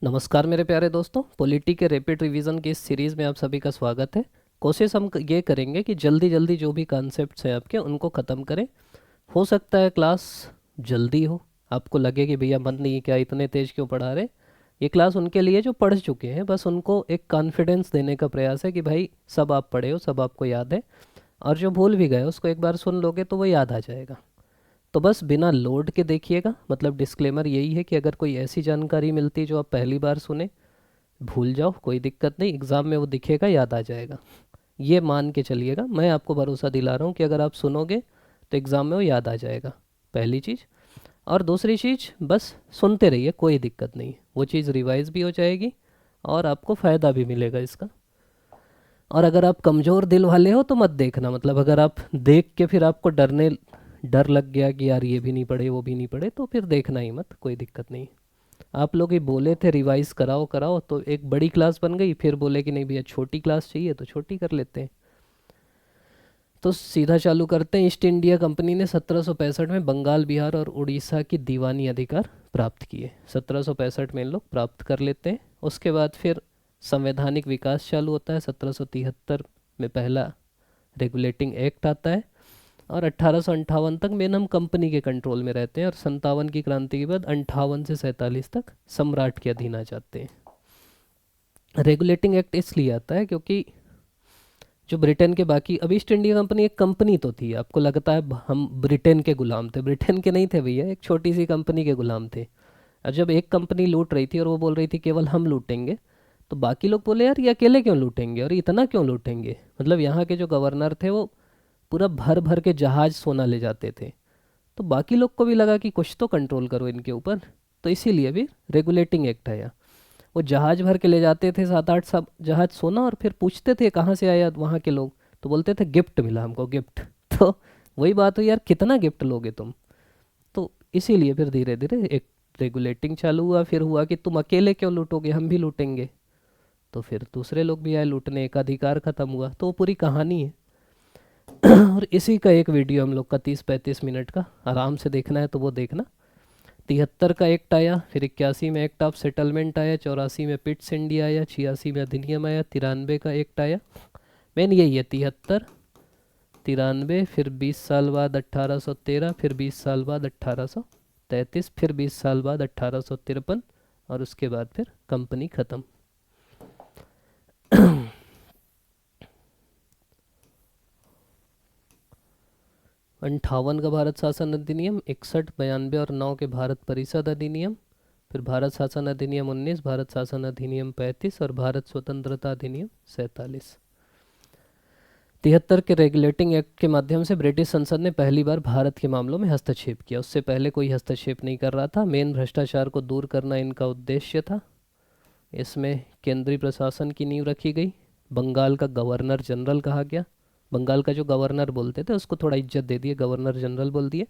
नमस्कार मेरे प्यारे दोस्तों, पॉलिटी के रैपिड रिवीजन की इस सीरीज़ में आप सभी का स्वागत है। कोशिश हम ये करेंगे कि जल्दी जल्दी जो भी कॉन्सेप्ट्स हैं आपके उनको ख़त्म करें। हो सकता है क्लास जल्दी हो, आपको लगे कि भैया मन नहीं है, क्या इतने तेज़ क्यों पढ़ा रहे। ये क्लास उनके लिए जो पढ़ चुके हैं, बस उनको एक कॉन्फिडेंस देने का प्रयास है कि भाई सब आप पढ़े हो, सब आपको याद है। और जो भूल भी गए उसको एक बार सुन लोगे तो वो याद आ जाएगा। तो बस बिना लोड के देखिएगा, मतलब डिस्क्लेमर यही है कि अगर कोई ऐसी जानकारी मिलती जो आप पहली बार सुने, भूल जाओ, कोई दिक्कत नहीं, एग्ज़ाम में वो दिखेगा, याद आ जाएगा। ये मान के चलिएगा, मैं आपको भरोसा दिला रहा हूँ कि अगर आप सुनोगे तो एग्ज़ाम में वो याद आ जाएगा, पहली चीज़। और दूसरी चीज़, बस सुनते रहिए, कोई दिक्कत नहीं, वो चीज़ रिवाइज भी हो जाएगी और आपको फ़ायदा भी मिलेगा इसका। और अगर आप कमज़ोर दिल वाले हो तो मत देखना, मतलब अगर आप देख के फिर आपको डर लग गया कि यार ये भी नहीं पढ़े वो भी नहीं पढ़े, तो फिर देखना ही मत, कोई दिक्कत नहीं। आप लोग ही बोले थे रिवाइज कराओ कराओ, तो एक बड़ी क्लास बन गई, फिर बोले कि नहीं भैया छोटी क्लास चाहिए तो छोटी कर लेते हैं। तो सीधा चालू करते हैं। ईस्ट इंडिया कंपनी ने 1765 में बंगाल, बिहार और उड़ीसा की दीवानी अधिकार प्राप्त किए। 1765 में इन लोग प्राप्त कर लेते हैं। उसके बाद फिर संवैधानिक विकास चालू होता है। 1773 में पहला रेगुलेटिंग एक्ट आता है और 1858 तक मेन हम कंपनी के कंट्रोल में रहते हैं, और 57 की क्रांति के बाद 58 से 47 तक सम्राट के अधीन आ जाते हैं। रेगुलेटिंग एक्ट इसलिए आता है क्योंकि जो ब्रिटेन के बाकी, अब ईस्ट इंडिया कंपनी एक कंपनी तो थी, आपको लगता है हम ब्रिटेन के गुलाम थे, ब्रिटेन के नहीं थे भैया, एक छोटी सी कंपनी के गुलाम थे। और जब एक कंपनी लूट रही थी और वो बोल रही थी केवल हम लूटेंगे, तो बाकी लोग बोले यार ये अकेले क्यों लूटेंगे और इतना क्यों लूटेंगे। मतलब यहाँ के जो गवर्नर थे वो पूरा भर भर के जहाज सोना ले जाते थे। तो बाकी लोग को भी लगा कि कुछ तो कंट्रोल करो इनके ऊपर, तो इसीलिए भी रेगुलेटिंग एक्ट आया। वो जहाज भर के ले जाते थे, 7-8 सब जहाज सोना, और फिर पूछते थे कहाँ से आया वहाँ के लोग, तो बोलते थे गिफ्ट मिला हमको, गिफ्ट। तो वही बात हुई यार, कितना गिफ्ट लोगे तुम। तो इसीलिए फिर धीरे धीरे एक रेगुलेटिंग चालू हुआ, फिर हुआ कि तुम अकेले क्यों लूटोगे, हम भी लूटेंगे। तो फिर दूसरे लोग भी आए लूटने, एक अधिकार खत्म हुआ, तो वो पूरी कहानी है। और इसी का एक वीडियो हम लोग का 30-35 मिनट का, आराम से देखना है तो वो देखना। 73 का एक्ट आया, फिर 81 में एक्ट ऑफ सेटलमेंट आया, 84 में पिट्स इंडिया आया, 86 में अधिनियम आया, 93 का एक्ट आया। मेन यही है, 73, 93, फिर 20 साल बाद 1813, फिर 20 साल बाद 1833, फिर 20 साल बाद 1853, और उसके बाद फिर कंपनी ख़त्म। 58 का भारत शासन अधिनियम, 61, 92 और 9 के भारत परिषद अधिनियम, फिर भारत शासन अधिनियम 19, भारत शासन अधिनियम 35 और भारत स्वतंत्रता अधिनियम 47। 73 के रेगुलेटिंग एक्ट के माध्यम से ब्रिटिश संसद ने पहली बार भारत के मामलों में हस्तक्षेप किया, उससे पहले कोई हस्तक्षेप नहीं कर रहा था। मेन भ्रष्टाचार को दूर करना इनका उद्देश्य था। इसमें केंद्रीय प्रशासन की नींव रखी गई। बंगाल का गवर्नर जनरल कहा गया, बंगाल का जो गवर्नर बोलते थे उसको थोड़ा इज्जत दे दिए, गवर्नर जनरल बोल दिए।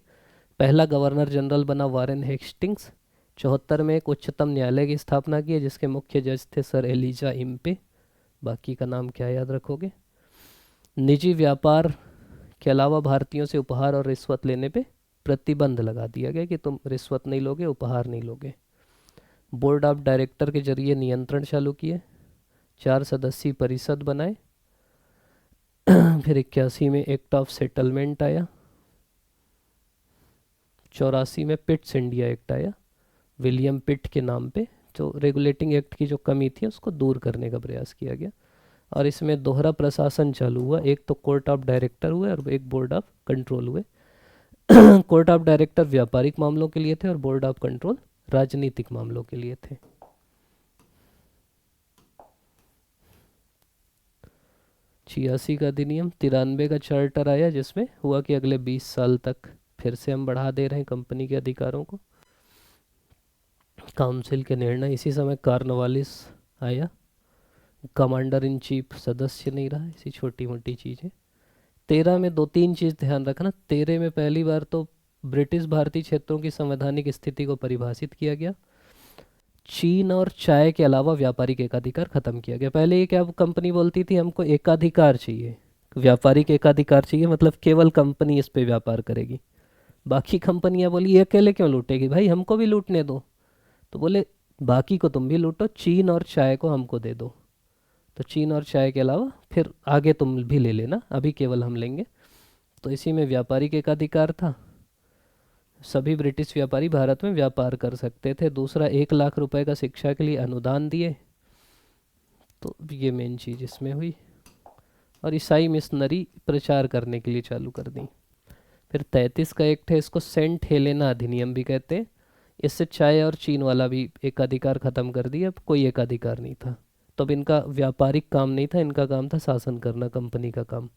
पहला गवर्नर जनरल बना वारेन हेस्टिंग्स। 74 में एक उच्चतम न्यायालय की स्थापना की है, जिसके मुख्य जज थे सर एलिजा इम्पे, बाकी का नाम क्या याद रखोगे। निजी व्यापार के अलावा भारतीयों से उपहार और रिश्वत लेने पे प्रतिबंध लगा दिया गया कि तुम रिश्वत नहीं लोगे, उपहार नहीं लोगे। बोर्ड ऑफ डायरेक्टर के जरिए नियंत्रण चालू किए। 4 सदस्यीय परिषद बनाए। फिर 81 में एक्ट ऑफ सेटलमेंट आया। 84 में पिट्स इंडिया एक्ट आया, विलियम पिट के नाम पे। जो रेगुलेटिंग एक्ट की जो कमी थी उसको दूर करने का प्रयास किया गया, और इसमें दोहरा प्रशासन चालू हुआ, एक तो कोर्ट ऑफ डायरेक्टर हुए और एक बोर्ड ऑफ कंट्रोल हुए। कोर्ट ऑफ डायरेक्टर व्यापारिक मामलों के लिए थे और बोर्ड ऑफ कंट्रोल राजनीतिक मामलों के लिए थे। 86 का अधिनियम, 93 का चार्टर आया, जिसमें हुआ कि अगले 20 साल तक फिर से हम बढ़ा दे रहे हैं कंपनी के अधिकारों को। काउंसिल के निर्णय, इसी समय कार्नवालिस आया, कमांडर इन चीफ सदस्य नहीं रहा, ऐसी छोटी मोटी चीज़ें। 13 में 2-3 चीज़ ध्यान रखना। 13 में पहली बार तो ब्रिटिश भारतीय क्षेत्रों की संवैधानिक स्थिति को परिभाषित किया गया। चीन और चाय के अलावा व्यापारिक एकाधिकार खत्म किया गया। पहले ये क्या कंपनी बोलती थी, हमको एकाधिकार चाहिए, व्यापारिक एकाधिकार चाहिए, मतलब केवल कंपनी इस पे व्यापार करेगी। बाकी कंपनियां बोली ये अकेले क्यों लूटेगी भाई, हमको भी लूटने दो। तो बोले बाकी को तुम भी लूटो, चीन और चाय को हमको दे दो। तो चीन और चाय के अलावा फिर आगे तुम भी ले लेना, अभी केवल हम लेंगे। तो इसी में व्यापारिक एकाधिकार था, सभी ब्रिटिश व्यापारी भारत में व्यापार कर सकते थे। दूसरा, 1 लाख रुपए का शिक्षा के लिए अनुदान दिए, तो ये मेन चीज़ इसमें हुई। और ईसाई मिशनरी प्रचार करने के लिए चालू कर दी। फिर 33 का एक्ट है, इसको सेंट हेलेना अधिनियम भी कहते हैं। इससे चाय और चीन वाला भी एकाधिकार ख़त्म कर दिया, अब कोई एकाधिकार नहीं था। तो अब इनका व्यापारिक काम नहीं था, इनका काम था शासन करना, कंपनी का काम।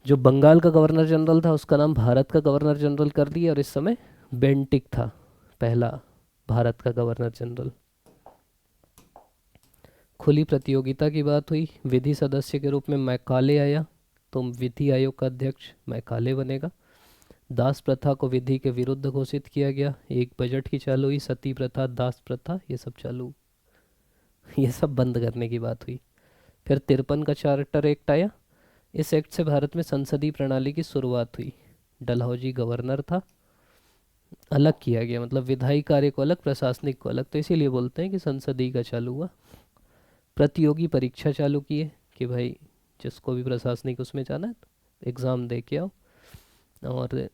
जो बंगाल का गवर्नर जनरल था उसका नाम भारत का गवर्नर जनरल कर दिया, और इस समय बेंटिक था पहला भारत का गवर्नर जनरल। खुली प्रतियोगिता की बात हुई, विधि सदस्य के रूप में मैकाले आया, तो विधि आयोग का अध्यक्ष मैकाले बनेगा। दास प्रथा को विधि के विरुद्ध घोषित किया गया, एक बजट की चालू हुई, सती प्रथा, दास प्रथा, ये सब चालू, ये सब बंद करने की बात हुई। फिर 53 का चार्टर एक्ट आया, इस एक्ट से भारत में संसदीय प्रणाली की शुरुआत हुई। डलहौजी गवर्नर था, अलग किया गया, मतलब विधायी कार्य को अलग, प्रशासनिक को अलग, तो इसीलिए बोलते हैं कि संसदीय का चालू हुआ। प्रतियोगी परीक्षा चालू किए कि भाई जिसको भी प्रशासनिक उसमें जाना है एग्ज़ाम दे के आओ। और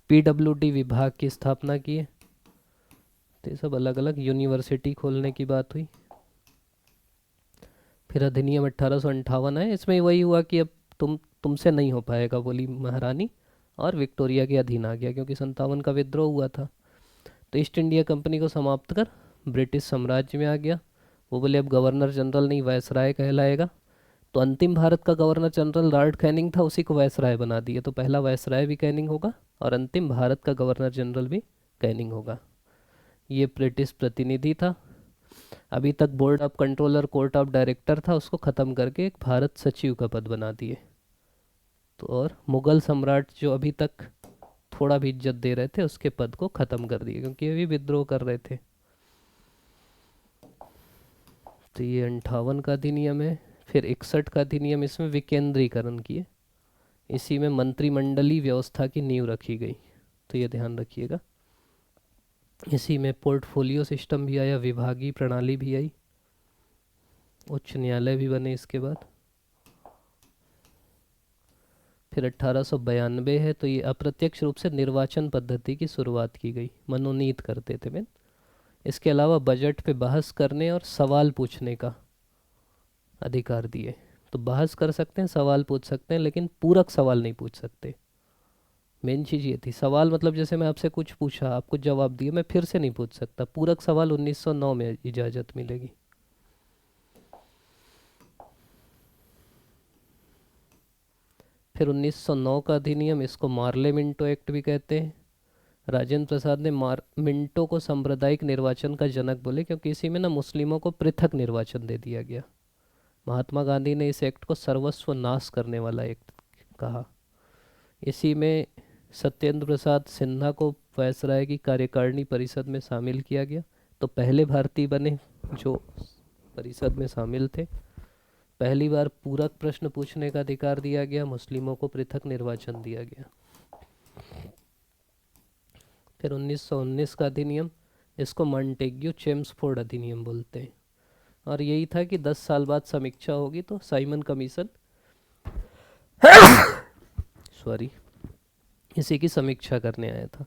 पीडब्ल्यूडी विभाग की स्थापना किए, तो ये सब अलग अलग। यूनिवर्सिटी खोलने की बात हुई। फिर अधिनियम 1858 है, इसमें वही हुआ कि अब तुमसे नहीं हो पाएगा, बोली महारानी, और विक्टोरिया के अधीन आ गया, क्योंकि 57 का विद्रोह हुआ था। तो ईस्ट इंडिया कंपनी को समाप्त कर ब्रिटिश साम्राज्य में आ गया। वो बोले अब गवर्नर जनरल नहीं, वायसराय कहलाएगा। तो अंतिम भारत का गवर्नर जनरल लॉर्ड कैनिंग था, उसी को वायसराय बना दिया। तो पहला वायसराय भी कैनिंग होगा, और अंतिम भारत का गवर्नर जनरल भी कैनिंग होगा। ये ब्रिटिश प्रतिनिधि था। अभी तक board of controller, court of director था, उसको ख़त्म करके एक भारत सचिव का पद बना दिए। तो और मुगल सम्राट जो अभी तक थोड़ा भी इज्जत दे रहे थे, उसके पद को ख़त्म कर दिए, क्योंकि ये भी विद्रोह कर रहे थे। तो ये 58 का अधिनियम है। फिर 61 का अधिनियम, इसमें विकेंद्रीकरण किए, इसी में मंत्रिमंडलीय व्यवस्था की नींव रखी गई, तो ये ध्यान रखिएगा। इसी में पोर्टफोलियो सिस्टम भी आया, विभागीय प्रणाली भी आई, उच्च न्यायालय भी बने इसके बाद। फिर 1892 है, तो ये अप्रत्यक्ष रूप से निर्वाचन पद्धति की शुरुआत की गई, मनोनीत करते थे मैं। इसके अलावा बजट पे बहस करने और सवाल पूछने का अधिकार दिए। तो बहस कर सकते हैं, सवाल पूछ सकते हैं, लेकिन पूरक सवाल नहीं पूछ सकते। मेन चीज़ ये थी, सवाल मतलब जैसे मैं आपसे कुछ पूछा, आप कुछ जवाब दिए, मैं फिर से नहीं पूछ सकता। पूरक सवाल 1909 में इजाज़त मिलेगी। फिर 1909 का अधिनियम, इसको मार्ले मिंटो एक्ट भी कहते हैं। राजेंद्र प्रसाद ने मिंटो को सांप्रदायिक निर्वाचन का जनक बोले, क्योंकि इसी में ना मुस्लिमों को पृथक निर्वाचन दे दिया गया। महात्मा गांधी ने इस एक्ट को सर्वस्व नाश करने वाला एक्ट कहा। इसी में सत्येंद्र प्रसाद सिन्हा को वायसराय की कार्यकारिणी परिषद में शामिल किया गया, तो पहले भारतीय बने जो परिषद में शामिल थे। पहली बार पूरक प्रश्न पूछने का अधिकार दिया गया, मुस्लिमों को पृथक निर्वाचन दिया गया। फिर 1919 का अधिनियम, इसको मॉन्टेग्यू चेम्सफोर्ड अधिनियम बोलते हैं, और यही था कि 10 साल बाद समीक्षा होगी, तो साइमन कमीशन सॉरी इसी की समीक्षा करने आया था।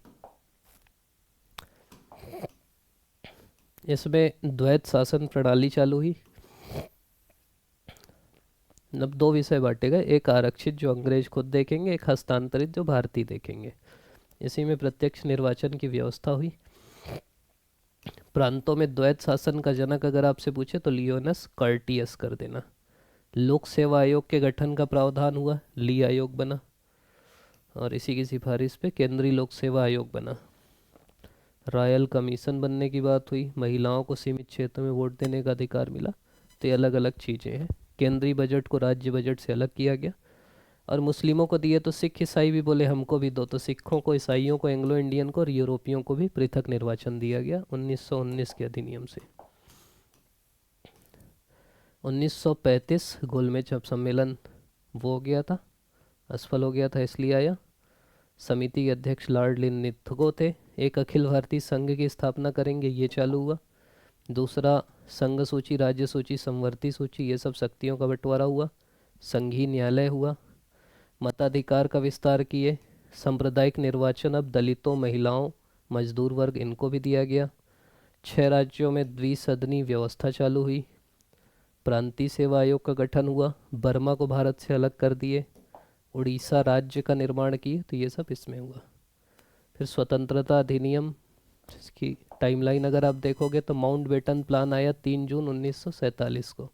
इसमें द्वैत शासन प्रणाली चालू हुई। अब दो विषय बांटे गए, एक आरक्षित जो अंग्रेज खुद देखेंगे, एक हस्तांतरित जो भारतीय देखेंगे। इसी में प्रत्यक्ष निर्वाचन की व्यवस्था हुई। प्रांतों में द्वैत शासन का जनक अगर आपसे पूछे तो लियोनस कर्टियस कर देना। लोक सेवा आयोग के गठन का प्रावधान हुआ, ली आयोग बना, और इसी की सिफारिश पे केंद्रीय लोक सेवा आयोग बना। रॉयल कमीशन बनने की बात हुई, महिलाओं को सीमित क्षेत्र में वोट देने का अधिकार मिला। तो ये अलग अलग चीज़ें हैं। केंद्रीय बजट को राज्य बजट से अलग किया गया, और मुस्लिमों को दिए तो सिख ईसाई भी बोले हमको भी दो, तो सिखों को, ईसाइयों को, एंग्लो इंडियन को और यूरोपियों को भी पृथक निर्वाचन दिया गया 1919 के अधिनियम से। 1935 गोलमेज सम्मेलन वो हो गया था, असफल हो गया था, इसलिए आया। समिति के अध्यक्ष लॉर्ड लिनलिथगो थे। एक अखिल भारतीय संघ की स्थापना करेंगे, ये चालू हुआ। दूसरा संघ सूची, राज्य सूची, संवर्ती सूची, ये सब शक्तियों का बंटवारा हुआ। संघीय न्यायालय हुआ। मताधिकार का विस्तार किए। सांप्रदायिक निर्वाचन अब दलितों, महिलाओं, मजदूर वर्ग इनको भी दिया गया। 6 राज्यों में द्विसदनी व्यवस्था चालू हुई। प्रांतीय सेवा आयोग का गठन हुआ। बर्मा को भारत से अलग कर दिए। उड़ीसा राज्य का निर्माण किए, तो ये सब इसमें हुआ। फिर स्वतंत्रता अधिनियम, इसकी टाइमलाइन अगर आप देखोगे तो माउंटबेटन प्लान आया 3 जून 1947 को।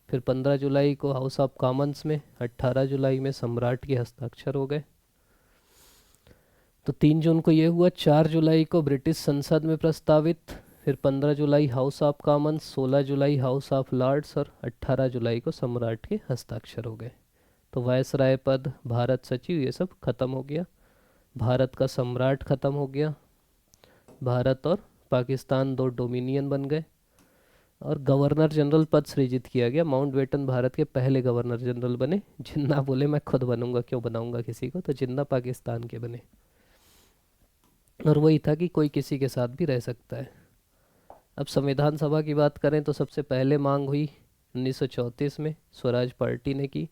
फिर 15 जुलाई को हाउस ऑफ कॉमन्स में, 18 जुलाई में सम्राट के हस्ताक्षर हो गए। तो 3 जून को ये हुआ। 4 जुलाई को ब्रिटिश संसद में प्रस्तावित। फिर 15 जुलाई हाउस ऑफ कॉमन्स, 16 जुलाई हाउस ऑफ लॉर्ड्स और 18 जुलाई को सम्राट के हस्ताक्षर हो गए। तो वायसराय पद, भारत सचिव, ये सब खत्म हो गया। भारत का सम्राट खत्म हो गया। भारत और पाकिस्तान 2 डोमिनियन बन गए। और गवर्नर जनरल पद सृजित किया गया। माउंटबेटन भारत के पहले गवर्नर जनरल बने। जिन्ना बोले मैं खुद बनूंगा, क्यों बनाऊंगा किसी को, तो जिन्ना पाकिस्तान के बने। और वही था कि कोई किसी के साथ भी रह सकता है। अब संविधान सभा की बात करें तो सबसे पहले मांग हुई 1934 में, स्वराज पार्टी ने की।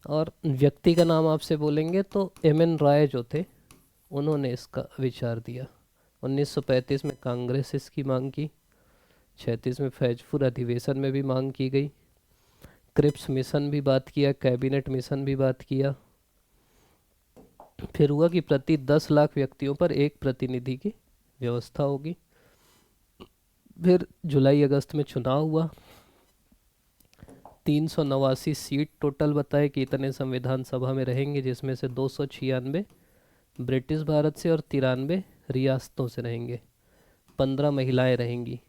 और व्यक्ति का नाम आपसे बोलेंगे तो एम.एन. राय जो थे, उन्होंने इसका विचार दिया। 1935 में कांग्रेस इसकी मांग की। 36 में फैजपुर अधिवेशन में भी मांग की गई। क्रिप्स मिशन भी बात किया, कैबिनेट मिशन भी बात किया। फिर हुआ कि प्रति 10 लाख व्यक्तियों पर एक प्रतिनिधि की व्यवस्था होगी। फिर जुलाई अगस्त में चुनाव हुआ। 389 सीट टोटल बताए कि इतने संविधान सभा में रहेंगे, जिसमें से 296 ब्रिटिश भारत से और 93 रियासतों से रहेंगे। 15 महिलाएं रहेंगी।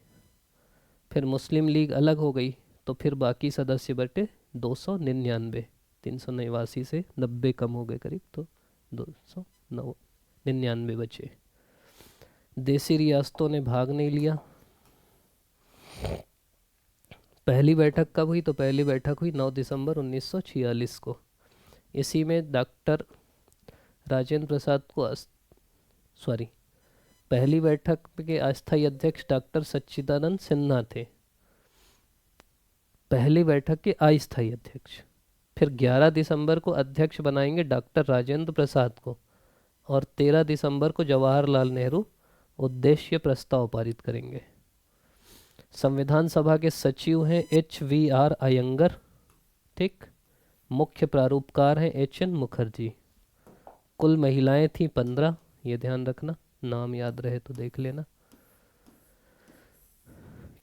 फिर मुस्लिम लीग अलग हो गई, तो फिर बाकी सदस्य बटे 299। 389 से 90 कम हो गए करीब, तो 299 बचे। देसी रियासतों ने भाग नहीं लिया। पहली बैठक कब हुई, तो पहली बैठक हुई 9 दिसंबर 1946 को। इसी में डॉक्टर राजेंद्र प्रसाद को पहली बैठक के अस्थायी अध्यक्ष डॉक्टर सच्चिदानंद सिन्हा थे, पहली बैठक के अस्थायी अध्यक्ष। फिर 11 दिसंबर को अध्यक्ष बनाएंगे डॉक्टर राजेंद्र प्रसाद को, और 13 दिसंबर को जवाहरलाल नेहरू उद्देश्य प्रस्ताव पारित करेंगे। संविधान सभा के सचिव हैं H.V.R. अयंगर, ठीक। मुख्य प्रारूपकार हैं H.N. मुखर्जी। कुल महिलाएं थी 15, ये ध्यान रखना, नाम याद रहे तो देख लेना।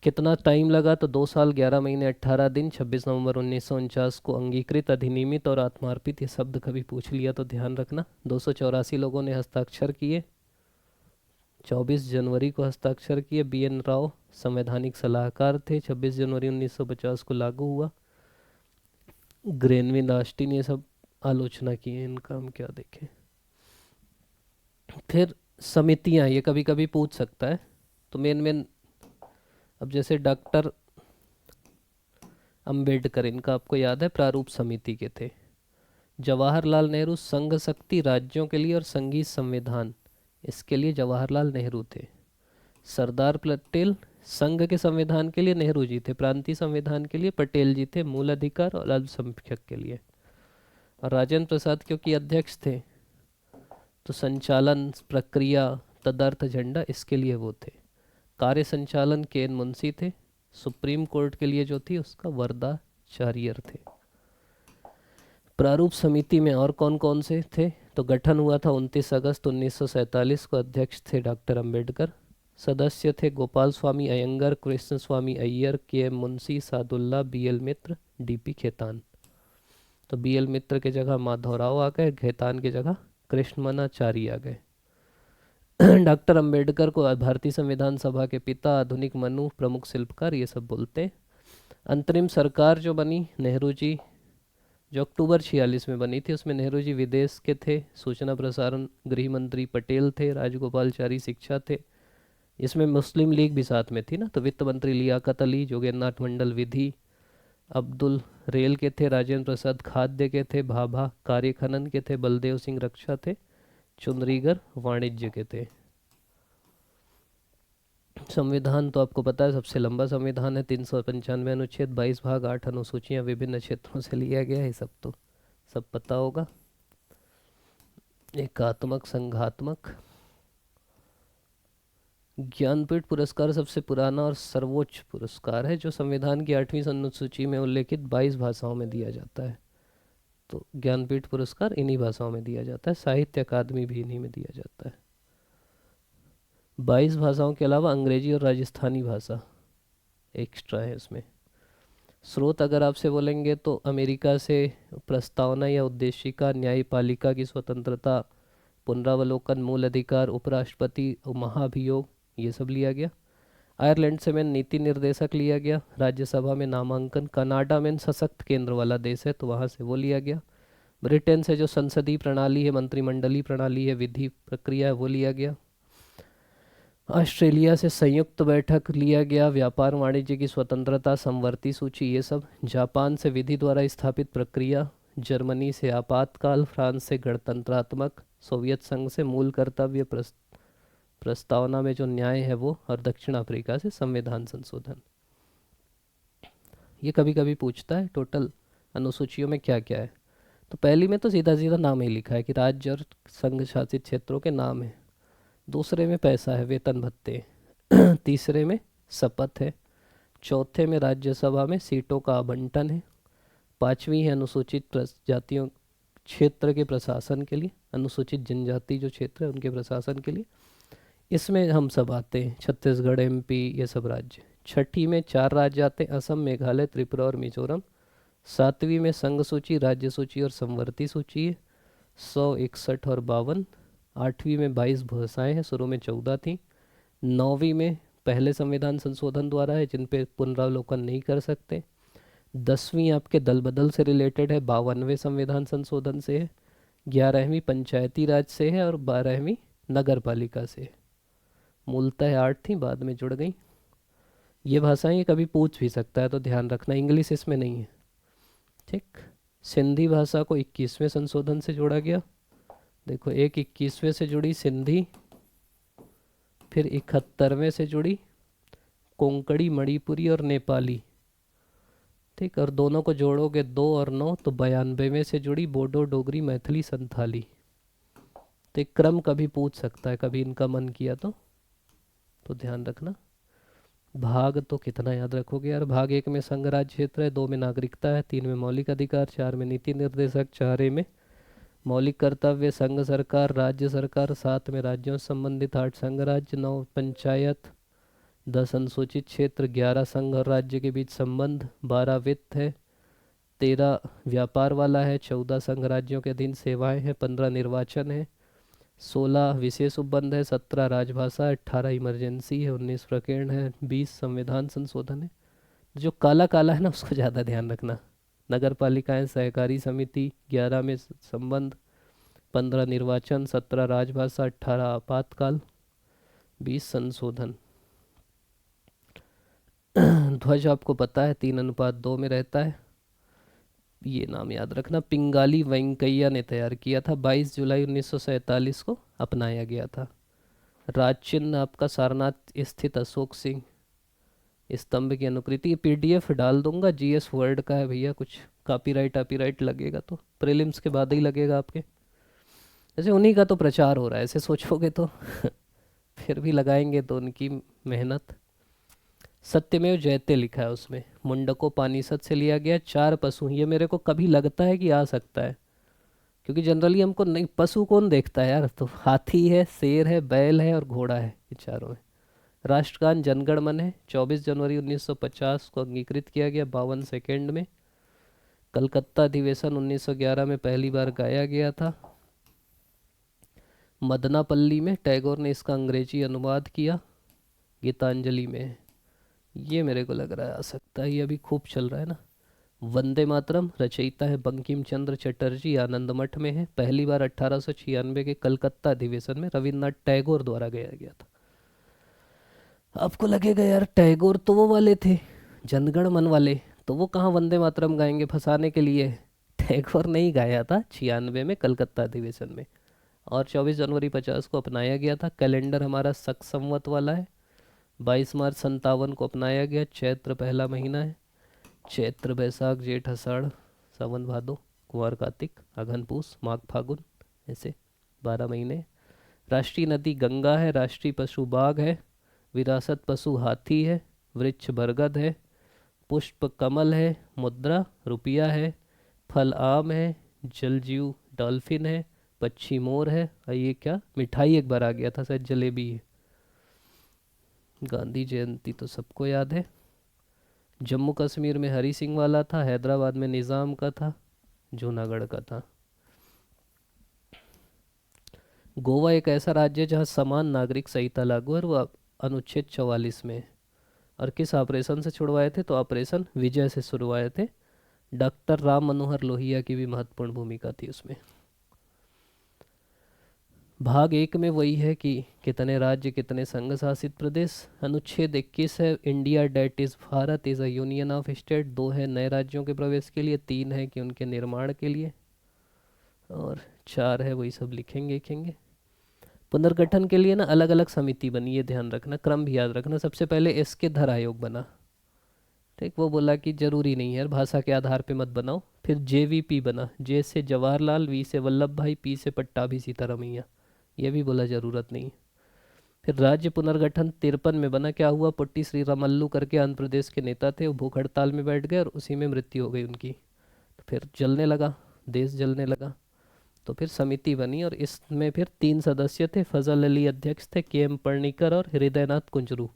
कितना टाइम लगा, तो 2 साल 11 महीने 18 दिन। 26 नवंबर 1949 को अंगीकृत, अधिनियमित और आत्मार्पित, ये शब्द कभी पूछ लिया तो ध्यान रखना। 284 लोगों ने हस्ताक्षर किए। 24 जनवरी को हस्ताक्षर किए। B.N. राव संवैधानिक सलाहकार थे। 26 जनवरी 1950 को लागू हुआ। ग्रेनविन ऑस्टिन ये सब आलोचना की है, इनका हम क्या देखें। फिर समितियां, ये कभी कभी पूछ सकता है, तो मेन अब जैसे डॉक्टर अंबेडकर, इनका आपको याद है, प्रारूप समिति के थे। जवाहरलाल नेहरू संघ शक्ति राज्यों के लिए और संघीय संविधान, इसके लिए जवाहरलाल नेहरू थे। सरदार पटेल संघ के संविधान के लिए नेहरू जी थे। प्रांतीय संविधान के लिए पटेल जी थे, मूल अधिकार और अल्पसंख्यक के लिए। और राजेंद्र प्रसाद क्योंकि अध्यक्ष थे, तो संचालन प्रक्रिया तदर्थ एजेंडा इसके लिए वो थे। कार्य संचालन के मुंशी थे। सुप्रीम कोर्ट के लिए जो थी उसका वरदाचार्यर थे। प्रारूप समिति में और कौन कौन से थे, तो गठन हुआ था 29 अगस्त 1947 को। अध्यक्ष थे डॉक्टर अंबेडकर। सदस्य थे गोपाल स्वामी अयंगर, कृष्ण स्वामी अय्यर, के.एम. मुंशी, सादुल्ला, B.L. मित्र, D.P. खेतान। तो B.L. मित्र के जगह माधवराव आ गए, खेतान की जगह कृष्णमनाचारी आ गए। डॉक्टर अंबेडकर को भारतीय संविधान सभा के पिता, आधुनिक मनु, प्रमुख शिल्पकार, ये सब बोलते हैं। अंतरिम सरकार जो बनी नेहरू जी, जो अक्टूबर 46 में बनी थी, उसमें नेहरू जी विदेश के थे। सूचना प्रसारण गृह मंत्री पटेल थे। राजगोपालचारी शिक्षा थे। इसमें मुस्लिम लीग भी साथ में थी ना। तो वित्त मंत्री लियाकत अली, जोगेंद्रनाथ मंडल विधि, अब्दुल रेल के थे। राजेंद्र प्रसाद खाद्य के थे। भाभा कार्य खनन के थे। बलदेव सिंह रक्षा थे। चुनरीगर वाणिज्य के थे। संविधान तो आपको पता है सबसे लंबा संविधान है, 395 अनुच्छेद, 22 भाग, 8 अनुसूचियां विभिन्न क्षेत्रों से लिया गया है, ये सब तो सब पता होगा। एकात्मक संघात्मक। ज्ञानपीठ पुरस्कार सबसे पुराना और सर्वोच्च पुरस्कार है जो संविधान की 8वीं अनुसूची में उल्लेखित 22 भाषाओं में दिया जाता है। तो ज्ञानपीठ पुरस्कार इन्हीं भाषाओं में दिया जाता है, साहित्य अकादमी भी इन्हीं में दिया जाता है। 22 भाषाओं के अलावा अंग्रेजी और राजस्थानी भाषा एक्स्ट्रा है इसमें। स्रोत अगर आपसे बोलेंगे तो अमेरिका से प्रस्तावना या उद्देशिका, न्यायपालिका की स्वतंत्रता, पुनरावलोकन, मूल अधिकार, उपराष्ट्रपति, महाभियोग, ये सब लिया गया। आयरलैंड से में नीति निर्देशक लिया गया। राज्यसभा में नामांकन। कनाडा में सशक्त केंद्र वाला देश है तो वहाँ से वो लिया गया। ब्रिटेन से जो संसदीय प्रणाली है, मंत्रिमंडलीय प्रणाली है, विधि प्रक्रिया है, वो लिया गया। ऑस्ट्रेलिया से संयुक्त बैठक लिया गया। व्यापार वाणिज्य की स्वतंत्रता, समवर्ती सूची, ये सब। जापान से विधि द्वारा स्थापित प्रक्रिया। जर्मनी से आपातकाल। फ्रांस से गणतंत्रात्मक। सोवियत संघ से मूल कर्तव्य प्रस्तावना में जो न्याय है वो। और दक्षिण अफ्रीका से संविधान संशोधन। ये कभी कभी पूछता है टोटल अनुसूचियों में क्या क्या है। तो पहली में तो सीधा सीधा नाम ही लिखा है कि राज्य और संघ शासित क्षेत्रों के नाम है। दूसरे में पैसा है, वेतन भत्ते। तीसरे में शपथ है। चौथे में राज्यसभा में सीटों का आवंटन है। पांचवी है अनुसूचित जातियों क्षेत्र के प्रशासन के लिए, अनुसूचित जनजाति जो क्षेत्र है उनके प्रशासन के लिए। इसमें हम सब आते हैं, छत्तीसगढ़, एमपी, ये सब राज्य। छठी में 4 राज्य आते हैं, असम, मेघालय, त्रिपुरा और मिजोरम। सातवीं में संघ सूची, राज्य सूची और समवर्ती सूची है, 161 और 52। आठवीं में 22 भाषाएं हैं, शुरू में 14 थी। नौवीं में पहले संविधान संशोधन द्वारा है जिन पे पुनरावलोकन नहीं कर सकते। 10वीं आपके दल बदल से रिलेटेड है, 52वें संविधान संशोधन से है। 11वीं पंचायती राज से है और 12वीं नगर पालिका से है। मूलतः 8 थी, बाद में जुड़ गई। ये भाषाएं कभी पूछ भी सकता है तो ध्यान रखना, इंग्लिश इसमें नहीं है, ठीक। सिंधी भाषा को 21वें संशोधन से जोड़ा गया। देखो, एक 21वें से जुड़ी सिंधी, फिर 71वें से जुड़ी कोंकणी, मणिपुरी और नेपाली, ठीक। और दोनों को जोड़ोगे 2 और 9 तो 92वें से जुड़ी बोडो, डोगरी, मैथिली, संथाली। तो एक क्रम कभी पूछ सकता है, कभी इनका मन किया तो ध्यान रखना। भाग तो कितना याद रखोगे यार। भाग 1 में संघ राज्य क्षेत्र है, 2 में नागरिकता है, 3 में मौलिक अधिकार, 4 में नीति निर्देशक, 4 में मौलिक कर्तव्य, संघ सरकार, राज्य सरकार, 7 में राज्यों से संबंधित, 8 संघ राज्य, 9 पंचायत, 10 अनुसूचित क्षेत्र, 11 संघ और राज्य के बीच संबंध, 12 वित्त है, 13 व्यापार वाला है, 14 संघ राज्यों के अधीन सेवाएं हैं, 15 निर्वाचन है, 16 विशेष उपबंध है, 17 राजभाषा, 18 इमरजेंसी है, 19 प्रकरण है, 20 संविधान संशोधन है। जो काला काला है ना उसको ज़्यादा ध्यान रखना। नगर पालिकाएँ, सहकारी समिति, 11 में संबंध, 15 निर्वाचन, 17 राजभाषा, 18 आपातकाल, 20 संशोधन। ध्वज आपको पता है 3:2 में रहता है, ये नाम याद रखना। पिंगाली वेंकैया ने तैयार किया था, 22 जुलाई 1947 को अपनाया गया था। राज चिन्ह आपका सारनाथ स्थित अशोक सिंह स्तंभ की अनुकृति। पीडीएफ डाल दूंगा, जीएस वर्ड का है भैया, कुछ कॉपीराइट लगेगा तो प्रीलिम्स के बाद ही लगेगा आपके। जैसे उन्हीं का तो प्रचार हो रहा है, ऐसे सोचोगे तो फिर भी लगाएंगे तो उनकी मेहनत। सत्यमेव जयते लिखा है उसमें, मुंडकोपनिषद से लिया गया। 4 पशु, ये मेरे को कभी लगता है कि आ सकता है, क्योंकि जनरली हमको नहीं, पशु कौन देखता है यार। तो हाथी है, शेर है, बैल है और घोड़ा है, ये चारों है। राष्ट्रगान जनगण मन है, 24 जनवरी 1950 को अंगीकृत किया गया, 52 सेकेंड में। कलकत्ता अधिवेशन 1911 में पहली बार गाया गया था। मदनापल्ली में टैगोर ने इसका अंग्रेजी अनुवाद किया, गीतांजलि में। ये मेरे को लग रहा है आ सकता है, ये अभी खूब चल रहा है ना। वंदे मातरम रचयिता है बंकिम चंद्र चटर्जी, आनंद मठ में है। पहली बार 1896 के कलकत्ता अधिवेशन में रविन्द्रनाथ टैगोर द्वारा गाया गया था। आपको लगेगा यार टैगोर तो वो वाले थे जनगण मन वाले, तो वो कहाँ वंदे मातरम गाएंगे फंसाने के लिए। टैगोर ने ही गाया था 96 में कलकत्ता अधिवेशन में, और 24 जनवरी 50 को अपनाया गया था। कैलेंडर हमारा शक संवत वाला है, 22 मार्च 57 को अपनाया गया। चैत्र पहला महीना है। चैत्र बैसाख जेठ आषाढ़ सावन भादो कुंवर कार्तिक अघन पूस माघ फागुन, ऐसे 12 महीने। राष्ट्रीय नदी गंगा है। राष्ट्रीय पशु बाघ है। विरासत पशु हाथी है। वृक्ष बरगद है। पुष्प कमल है। मुद्रा रुपया है। फल आम है। जलजीव डॉल्फिन है। पक्षी मोर है। और ये क्या मिठाई एक बार आ गया था, शायद जलेबी है। गांधी जयंती तो सबको याद है। जम्मू कश्मीर में हरी सिंह वाला था। हैदराबाद में निज़ाम का था। जूनागढ़ का था। गोवा एक ऐसा राज्य है जहाँ समान नागरिक संहिता लागू है और वो अनुच्छेद 44 में है। और किस ऑपरेशन से छुड़वाए थे? तो ऑपरेशन विजय से छुड़वाए थे। डॉक्टर राम मनोहर लोहिया की भी महत्वपूर्ण भूमिका थी उसमें। भाग 1 में वही है कि कितने राज्य कितने संघ शासित प्रदेश। अनुच्छेद 21 है India that is Bharat is a union of state. 2 है नए राज्यों के प्रवेश के लिए। 3 है कि उनके निर्माण के लिए। और 4 है वही सब लिखेंगे। पुनर्गठन के लिए ना अलग अलग समिति बनी है, ध्यान रखना, क्रम भी याद रखना। सबसे पहले एस के धर आयोग बना। ठीक, वो बोला कि जरूरी नहीं है यार, भाषा के आधार पे मत बनाओ। फिर जेवीपी बना। जे से जवाहरलाल, वी से वल्लभ भाई, पी से पट्टाभी सीतारमैया। ये भी बोला ज़रूरत नहीं है। फिर राज्य पुनर्गठन 53 में बना। क्या हुआ? पुट्टी श्री रामल्लू करके आंध्र प्रदेश के नेता थे, वो भूख हड़ताल में बैठ गए और उसी में मृत्यु हो गई उनकी। तो फिर जलने लगा, देश जलने लगा। तो फिर समिति बनी और इसमें फिर 3 सदस्य थे। फजल अली अध्यक्ष थे, के एम पर्णिकर और हृदयनाथ कुंजरू।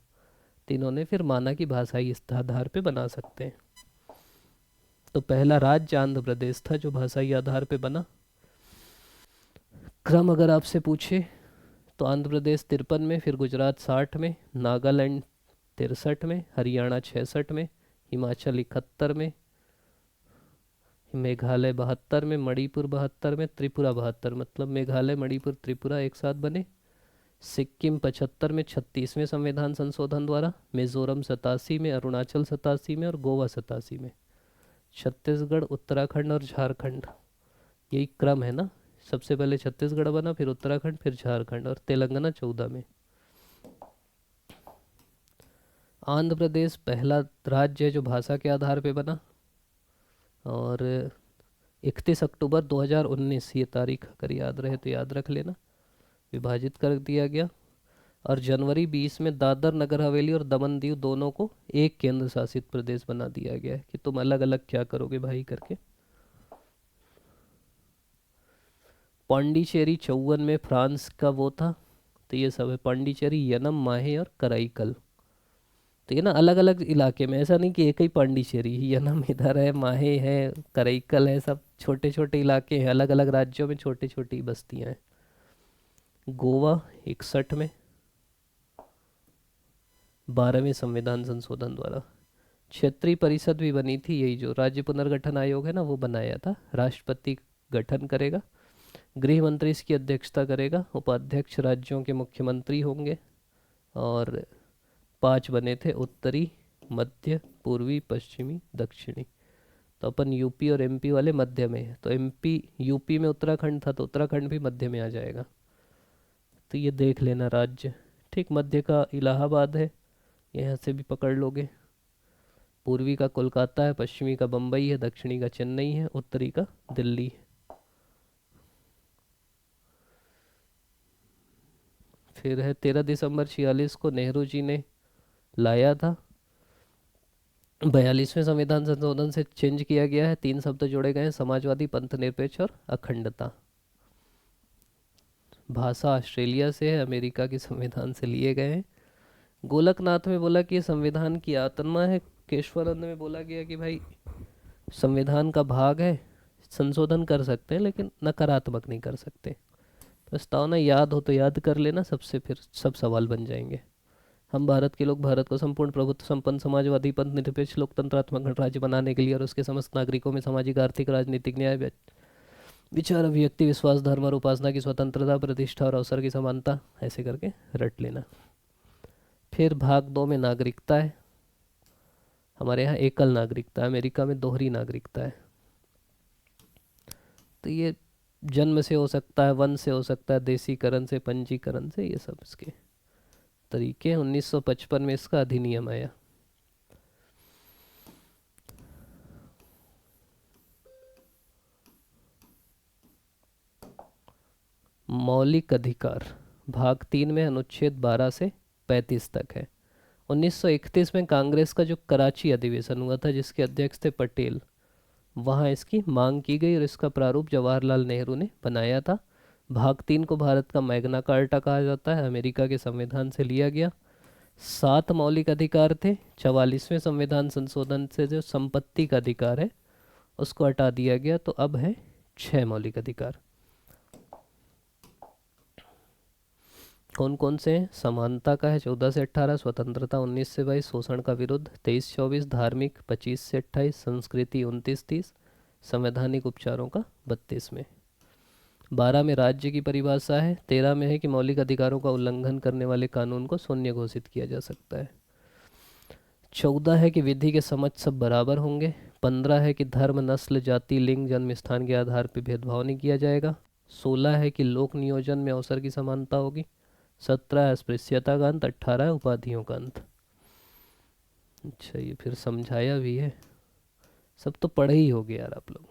तीनों ने फिर माना कि भाषाई इस आधार पे बना सकते हैं। तो पहला राज्य आंध्र प्रदेश था जो भाषाई आधार पे बना। क्रम अगर आपसे पूछे तो आंध्र प्रदेश 53 में, फिर गुजरात 60 में, नागालैंड 63 में, हरियाणा 66 में, हिमाचल 71 में, मेघालय 72 में, मणिपुर 72 में, त्रिपुरा 72, मतलब मेघालय मणिपुर त्रिपुरा एक साथ बने। सिक्किम 75 में 36वें संविधान संशोधन द्वारा। मिजोरम 87 में, अरुणाचल 87 में और गोवा 87 में। छत्तीसगढ़, उत्तराखंड और झारखंड, यही क्रम है ना। सबसे पहले छत्तीसगढ़ बना, फिर उत्तराखंड, फिर झारखंड और तेलंगाना 14 में। आंध्र प्रदेश पहला राज्य है जो भाषा के आधार पे बना और 31 अक्टूबर 2019, ये तारीख अगर याद रहे तो याद रख लेना, विभाजित कर दिया गया। और जनवरी 20 में दादर नगर हवेली और दमन दीव दोनों को एक केंद्र शासित प्रदेश बना दिया गया है कि तुम अलग अलग क्या करोगे भाई करके। पांडिचेरी 54 में फ्रांस का वो था। तो ये सब है पांडिचेरी, यनम, माहे और कराईकल। तो ये ना अलग अलग इलाके में, ऐसा नहीं कि एक ही पांडिचेरी, यनम इधर है, माहे है, कराईकल है, सब छोटे छोटे इलाके हैं, अलग अलग राज्यों में छोटी छोटी बस्तियां हैं। गोवा 61 में 12वें संविधान संशोधन द्वारा। क्षेत्रीय परिषद भी बनी थी, यही जो राज्य पुनर्गठन आयोग है ना वो बनाया था। राष्ट्रपति गठन करेगा, गृह मंत्री इसकी अध्यक्षता करेगा, उपाध्यक्ष राज्यों के मुख्यमंत्री होंगे। और 5 बने थे, उत्तरी, मध्य, पूर्वी, पश्चिमी, दक्षिणी। तो अपन यूपी और एमपी वाले मध्य में है, तो एमपी, यूपी में उत्तराखंड था तो उत्तराखंड भी मध्य में आ जाएगा। तो ये देख लेना राज्य। ठीक, मध्य का इलाहाबाद है, यहाँ से भी पकड़ लोगे। पूर्वी का कोलकाता है, पश्चिमी का बम्बई है, दक्षिणी का चेन्नई है, उत्तरी का दिल्ली है। फिर है 13 दिसंबर 46 को नेहरू जी ने लाया था। 42वें संविधान संशोधन से चेंज किया गया है। 3 शब्द जोड़े गए हैं, समाजवादी, पंथ निरपेक्ष और अखंडता। भाषा ऑस्ट्रेलिया से है, अमेरिका के संविधान से लिए गए हैं। गोलकनाथ में बोला कि ये संविधान की आत्मा है। केशवानंद में बोला गया कि भाई संविधान का भाग है, संशोधन कर सकते हैं लेकिन नकारात्मक नहीं कर सकते। प्रस्तावना याद हो तो याद कर लेना, सबसे फिर सब सवाल बन जाएंगे। हम भारत के लोग भारत को संपूर्ण प्रभुत्व संपन्न समाजवादी पंथ निरपेक्ष लोकतंत्रात्मक गणराज्य बनाने के लिए और उसके समस्त नागरिकों में सामाजिक आर्थिक राजनीतिक न्याय विचार अभिव्यक्ति विश्वास धर्म और उपासना की स्वतंत्रता प्रतिष्ठा और अवसर की समानता, ऐसे करके रट लेना। फिर भाग 2 में नागरिकता है। हमारे यहाँ एकल नागरिकता है, अमेरिका में दोहरी नागरिकता है। तो ये जन्म से हो सकता है, वन से हो सकता है, देसीकरण से, पंजीकरण से, ये सब इसके। तरीके, 1955 में इसका अधिनियम आया। मौलिक अधिकार भाग 3 में अनुच्छेद 12 से 35 तक है। 1931 में कांग्रेस का जो कराची अधिवेशन हुआ था, जिसके अध्यक्ष थे पटेल, वहाँ इसकी मांग की गई और इसका प्रारूप जवाहरलाल नेहरू ने बनाया था। भाग 3 को भारत का मैग्ना कार्टा कहा जाता है, अमेरिका के संविधान से लिया गया। 7 मौलिक अधिकार थे। 44वें संविधान संशोधन से जो संपत्ति का अधिकार है उसको हटा दिया गया, तो अब है 6 मौलिक अधिकार। कौन कौन से हैं? समानता का है 14 से 18, स्वतंत्रता 19 से 22, शोषण का विरुद्ध 23-24, धार्मिक 25 से 28, संस्कृति 29-30, संवैधानिक उपचारों का 32 में। 12 में राज्य की परिभाषा है। 13 में है कि मौलिक अधिकारों का उल्लंघन करने वाले कानून को शून्य घोषित किया जा सकता है। 14 है कि विधि के समक्ष सब बराबर होंगे। 15 है कि धर्म, नस्ल, जाति, लिंग, जन्म स्थान के आधार पर भेदभाव नहीं किया जाएगा। 16 है कि लोक नियोजन में अवसर की समानता होगी। 17 है अस्पृश्यता का अंत। 18 है उपाधियों का अंत। अच्छा, ये फिर समझाया भी है, सब तो पढ़े ही होगे यार आप लोग।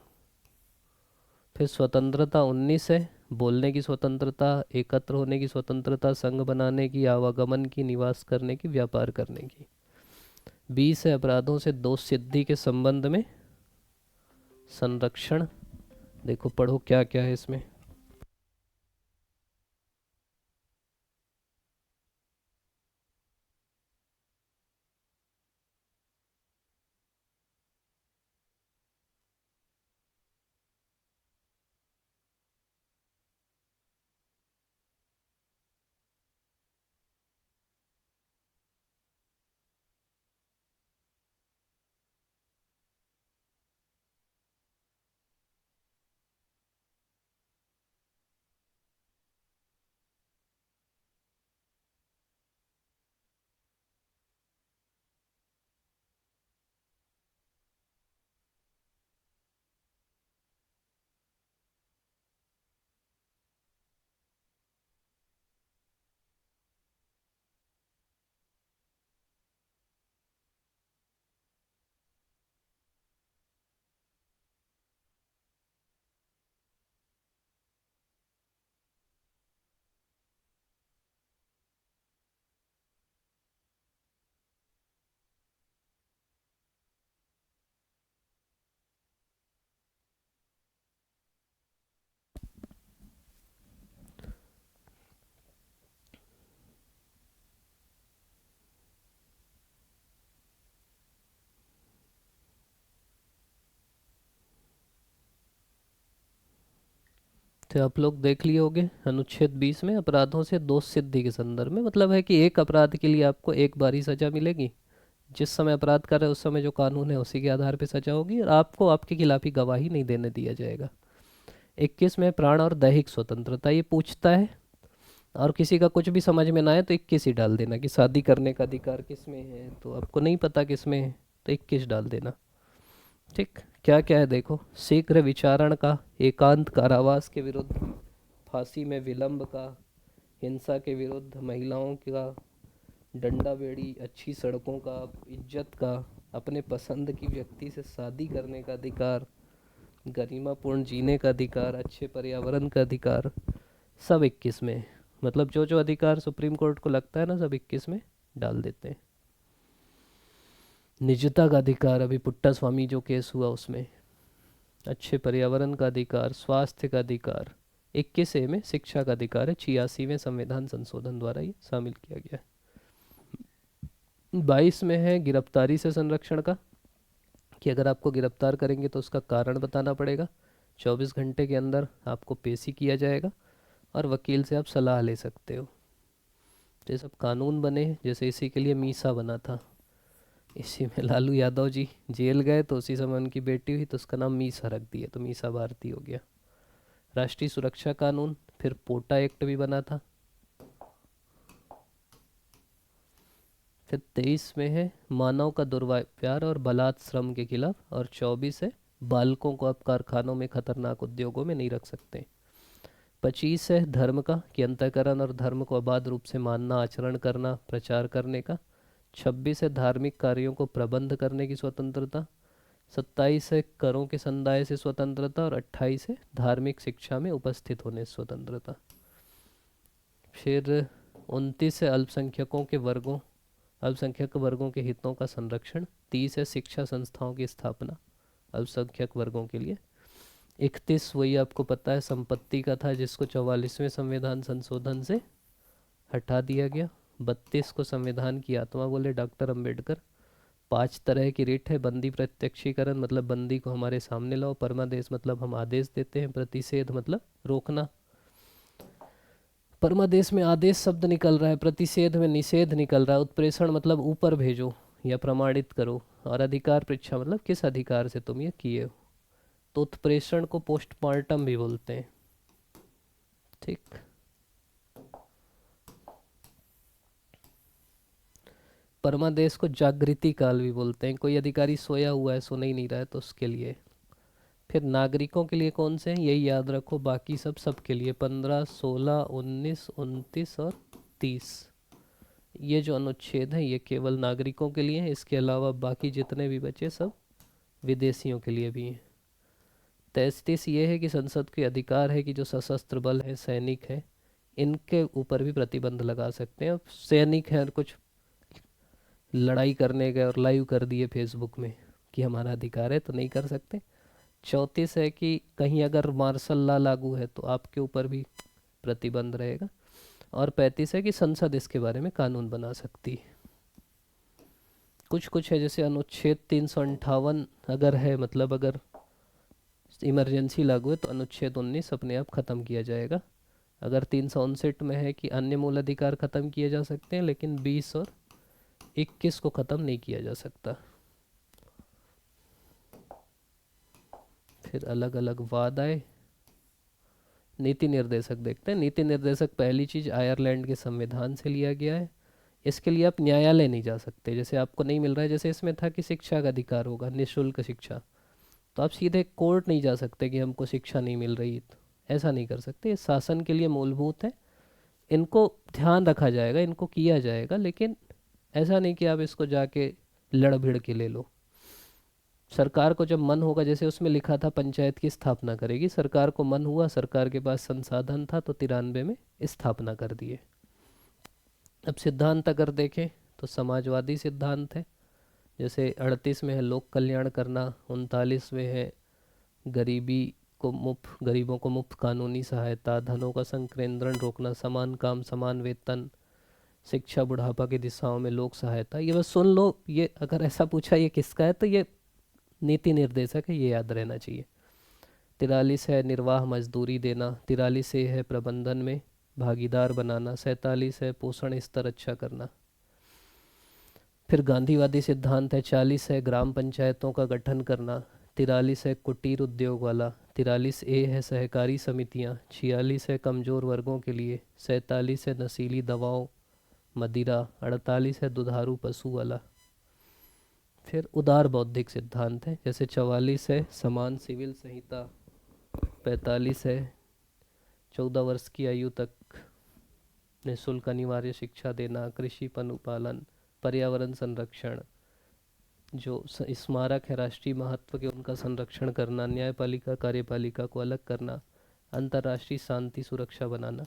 फिर स्वतंत्रता 19 है, बोलने की स्वतंत्रता, एकत्र होने की स्वतंत्रता, संघ बनाने की, आवागमन की, निवास करने की, व्यापार करने की। 20 है अपराधों से दोष सिद्धि के संबंध में संरक्षण। देखो पढ़ो क्या क्या है इसमें। तो आप लोग देख लिए होंगे अनुच्छेद 20 में अपराधों से दोष सिद्धि के संदर्भ में मतलब है कि एक अपराध के लिए आपको एक बार ही सजा मिलेगी। जिस समय अपराध कर रहे हैं उस समय जो कानून है उसी के आधार पर सजा होगी और आपको आपके खिलाफ ही गवाही नहीं देने दिया जाएगा। 21 में प्राण और दैहिक स्वतंत्रता, ये पूछता है और किसी का कुछ भी समझ में ना आए तो 21 ही डाल देना कि शादी करने का अधिकार किस में है, तो आपको नहीं पता किस में है तो 21 डाल देना। ठीक, क्या क्या है देखो। शीघ्र विचारण का, एकांत कारावास के विरुद्ध, फांसी में विलंब का, हिंसा के विरुद्ध, महिलाओं का, डंडा बेड़ी, अच्छी सड़कों का, इज्जत का, अपने पसंद की व्यक्ति से शादी करने का अधिकार, गरिमापूर्ण जीने का अधिकार, अच्छे पर्यावरण का अधिकार, सब 21 में। मतलब जो जो अधिकार सुप्रीम कोर्ट को लगता है ना, सब 21 में डाल देते हैं। निजता का अधिकार, अभी पुट्टा स्वामी जो केस हुआ उसमें, अच्छे पर्यावरण का अधिकार, स्वास्थ्य का अधिकार। 21A में शिक्षा का अधिकार है, 86वें संविधान संशोधन द्वारा ये शामिल किया गया है। 22 में है गिरफ्तारी से संरक्षण का, कि अगर आपको गिरफ्तार करेंगे तो उसका कारण बताना पड़ेगा। 24 घंटे के अंदर आपको पेशी किया जाएगा और वकील से आप सलाह ले सकते हो। तो ये सब कानून बने, जैसे इसी के लिए मीसा बना था। इसी में लालू यादव जी जेल गए तो उसी समय उनकी बेटी हुई तो उसका नाम मीसा रख दिया, तो मीसा भारती हो गया। राष्ट्रीय सुरक्षा कानून, फिर पोटा एक्ट भी बना था। फिर 23 में है मानव का दुर्व्यवहार और बलात् श्रम के खिलाफ, और 24 है बालकों को आप कारखानों में खतरनाक उद्योगों में नहीं रख सकते। 25 है धर्म का, कि अंतःकरण और धर्म को अबाध रूप से मानना, आचरण करना, प्रचार करने का। 26 है धार्मिक कार्यों को प्रबंध करने की स्वतंत्रता। 27 है करों के संदाय से स्वतंत्रता। और 28 है धार्मिक शिक्षा में उपस्थित होने से स्वतंत्रता। फिर 29 है अल्पसंख्यक वर्गों के हितों का संरक्षण। 30 है शिक्षा संस्थाओं की स्थापना अल्पसंख्यक वर्गों के लिए। 31 वही आपको पता है संपत्ति का था, जिसको 44वें संविधान संशोधन से हटा दिया गया। 32 को संविधान की आत्मा बोले डॉक्टर अंबेडकर। 5 तरह की रिट है। बंदी प्रत्यक्षीकरण मतलब बंदी को हमारे सामने लाओ। परमादेश मतलब हम आदेश देते हैं। प्रतिषेध मतलब रोकना। परमादेश में आदेश शब्द निकल रहा है, प्रतिषेध में निषेध निकल रहा है। उत्प्रेषण मतलब ऊपर भेजो या प्रमाणित करो। और अधिकार परीक्षा मतलब किस अधिकार से तुम ये किए हो। तो उत्प्रेषण को पोस्टमार्टम भी बोलते हैं। ठीक। परमादेश को जागृति काल भी बोलते हैं। कोई अधिकारी सोया हुआ है, सुन ही नहीं रहा है, तो उसके लिए। फिर नागरिकों के लिए कौन से हैं यही याद रखो, बाकी सब सबके लिए। 15, 16, 19, 29 और 30 ये जो अनुच्छेद हैं ये केवल नागरिकों के लिए हैं। इसके अलावा बाकी जितने भी बचे सब विदेशियों के लिए भी हैं। 33 ये है कि संसद के अधिकार है कि जो सशस्त्र बल है, सैनिक है, इनके ऊपर भी प्रतिबंध लगा सकते हैं। अब सैनिक हैं और कुछ लड़ाई करने गए और लाइव कर दिए फेसबुक में कि हमारा अधिकार है, तो नहीं कर सकते। 34 है कि कहीं अगर मार्शल लॉ लागू है तो आपके ऊपर भी प्रतिबंध रहेगा। और 35 है कि संसद इसके बारे में कानून बना सकती है। कुछ कुछ है जैसे अनुच्छेद 358 अगर है, मतलब अगर इमरजेंसी लागू है तो अनुच्छेद 19 अपने आप ख़त्म किया जाएगा। अगर 359 में है कि अन्य मूल अधिकार ख़त्म किए जा सकते हैं, लेकिन 20 और 21 को ख़त्म नहीं किया जा सकता। फिर अलग अलग वाद आए। नीति निर्देशक देखते हैं। नीति निर्देशक पहली चीज़ आयरलैंड के संविधान से लिया गया है। इसके लिए आप न्यायालय नहीं जा सकते। जैसे आपको नहीं मिल रहा है, जैसे इसमें था कि शिक्षा का अधिकार होगा, निःशुल्क शिक्षा, तो आप सीधे कोर्ट नहीं जा सकते कि हमको शिक्षा नहीं मिल रही, तो ऐसा नहीं कर सकते। ये शासन के लिए मूलभूत है, इनको ध्यान रखा जाएगा, इनको किया जाएगा, लेकिन ऐसा नहीं कि आप इसको जाके लड़ भिड़ के ले लो। सरकार को जब मन होगा, जैसे उसमें लिखा था पंचायत की स्थापना करेगी, सरकार को मन हुआ, सरकार के पास संसाधन था, तो 93 में स्थापना कर दिए। अब सिद्धांत अगर देखें तो समाजवादी सिद्धांत है। जैसे 38 में है लोक कल्याण करना, 39 में है गरीबों को मुफ्त कानूनी सहायता, धनों का संकेंद्रण रोकना, समान काम समान वेतन, शिक्षा, बुढ़ापा की दिशाओं में लोक सहायता। ये बस सुन लो, ये अगर ऐसा पूछा ये किसका है तो ये नीति निर्देशक है, ये याद रहना चाहिए। 43 है निर्वाह मजदूरी देना। 43 ए है प्रबंधन में भागीदार बनाना। 47 है पोषण स्तर अच्छा करना। फिर गांधीवादी सिद्धांत है। 40 है ग्राम पंचायतों का गठन करना। 43 है कुटीर उद्योग वाला। 43 ए है सहकारी समितियां। 46 है कमज़ोर वर्गों के लिए। 47 है नशीली दवाओं मदिरा। 48 है दुधारू पशु वाला। फिर उदार बौद्धिक सिद्धांत है। जैसे 44 है समान सिविल संहिता। 45 है 14 वर्ष की आयु तक निःशुल्क अनिवार्य शिक्षा देना। कृषि पशुपालन, पर्यावरण संरक्षण, जो स्मारक है राष्ट्रीय महत्व के उनका संरक्षण करना। न्यायपालिका कार्यपालिका को अलग करना। अंतर्राष्ट्रीय शांति सुरक्षा बनाना।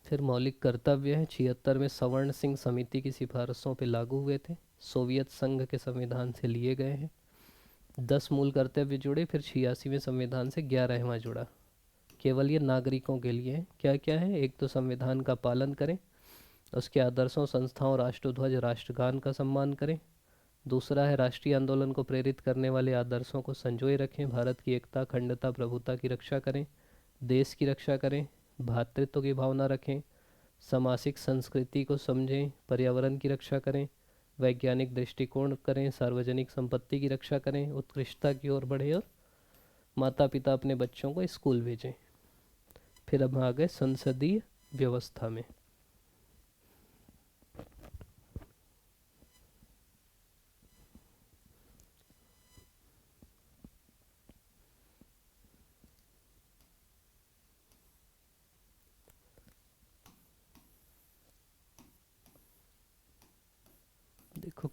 फिर मौलिक कर्तव्य है। 76 में सवर्ण सिंह समिति की सिफारिशों पे लागू हुए थे, सोवियत संघ के संविधान से लिए गए हैं। 10 मूल कर्तव्य जुड़े। फिर 86वें संविधान से 11वां जुड़ा। केवल ये नागरिकों के लिए है। क्या क्या है? एक तो संविधान का पालन करें, उसके आदर्शों संस्थाओं राष्ट्रध्वज राष्ट्रगान का सम्मान करें। दूसरा है राष्ट्रीय आंदोलन को प्रेरित करने वाले आदर्शों को संजोए रखें। भारत की एकता अखंडता प्रभुता की रक्षा करें। देश की रक्षा करें। भ्रातृत्व की भावना रखें। सामाजिक संस्कृति को समझें। पर्यावरण की रक्षा करें। वैज्ञानिक दृष्टिकोण करें। सार्वजनिक संपत्ति की रक्षा करें। उत्कृष्टता की ओर बढ़े और माता पिता अपने बच्चों को स्कूल भेजें। फिर अब आ गए संसदीय व्यवस्था में।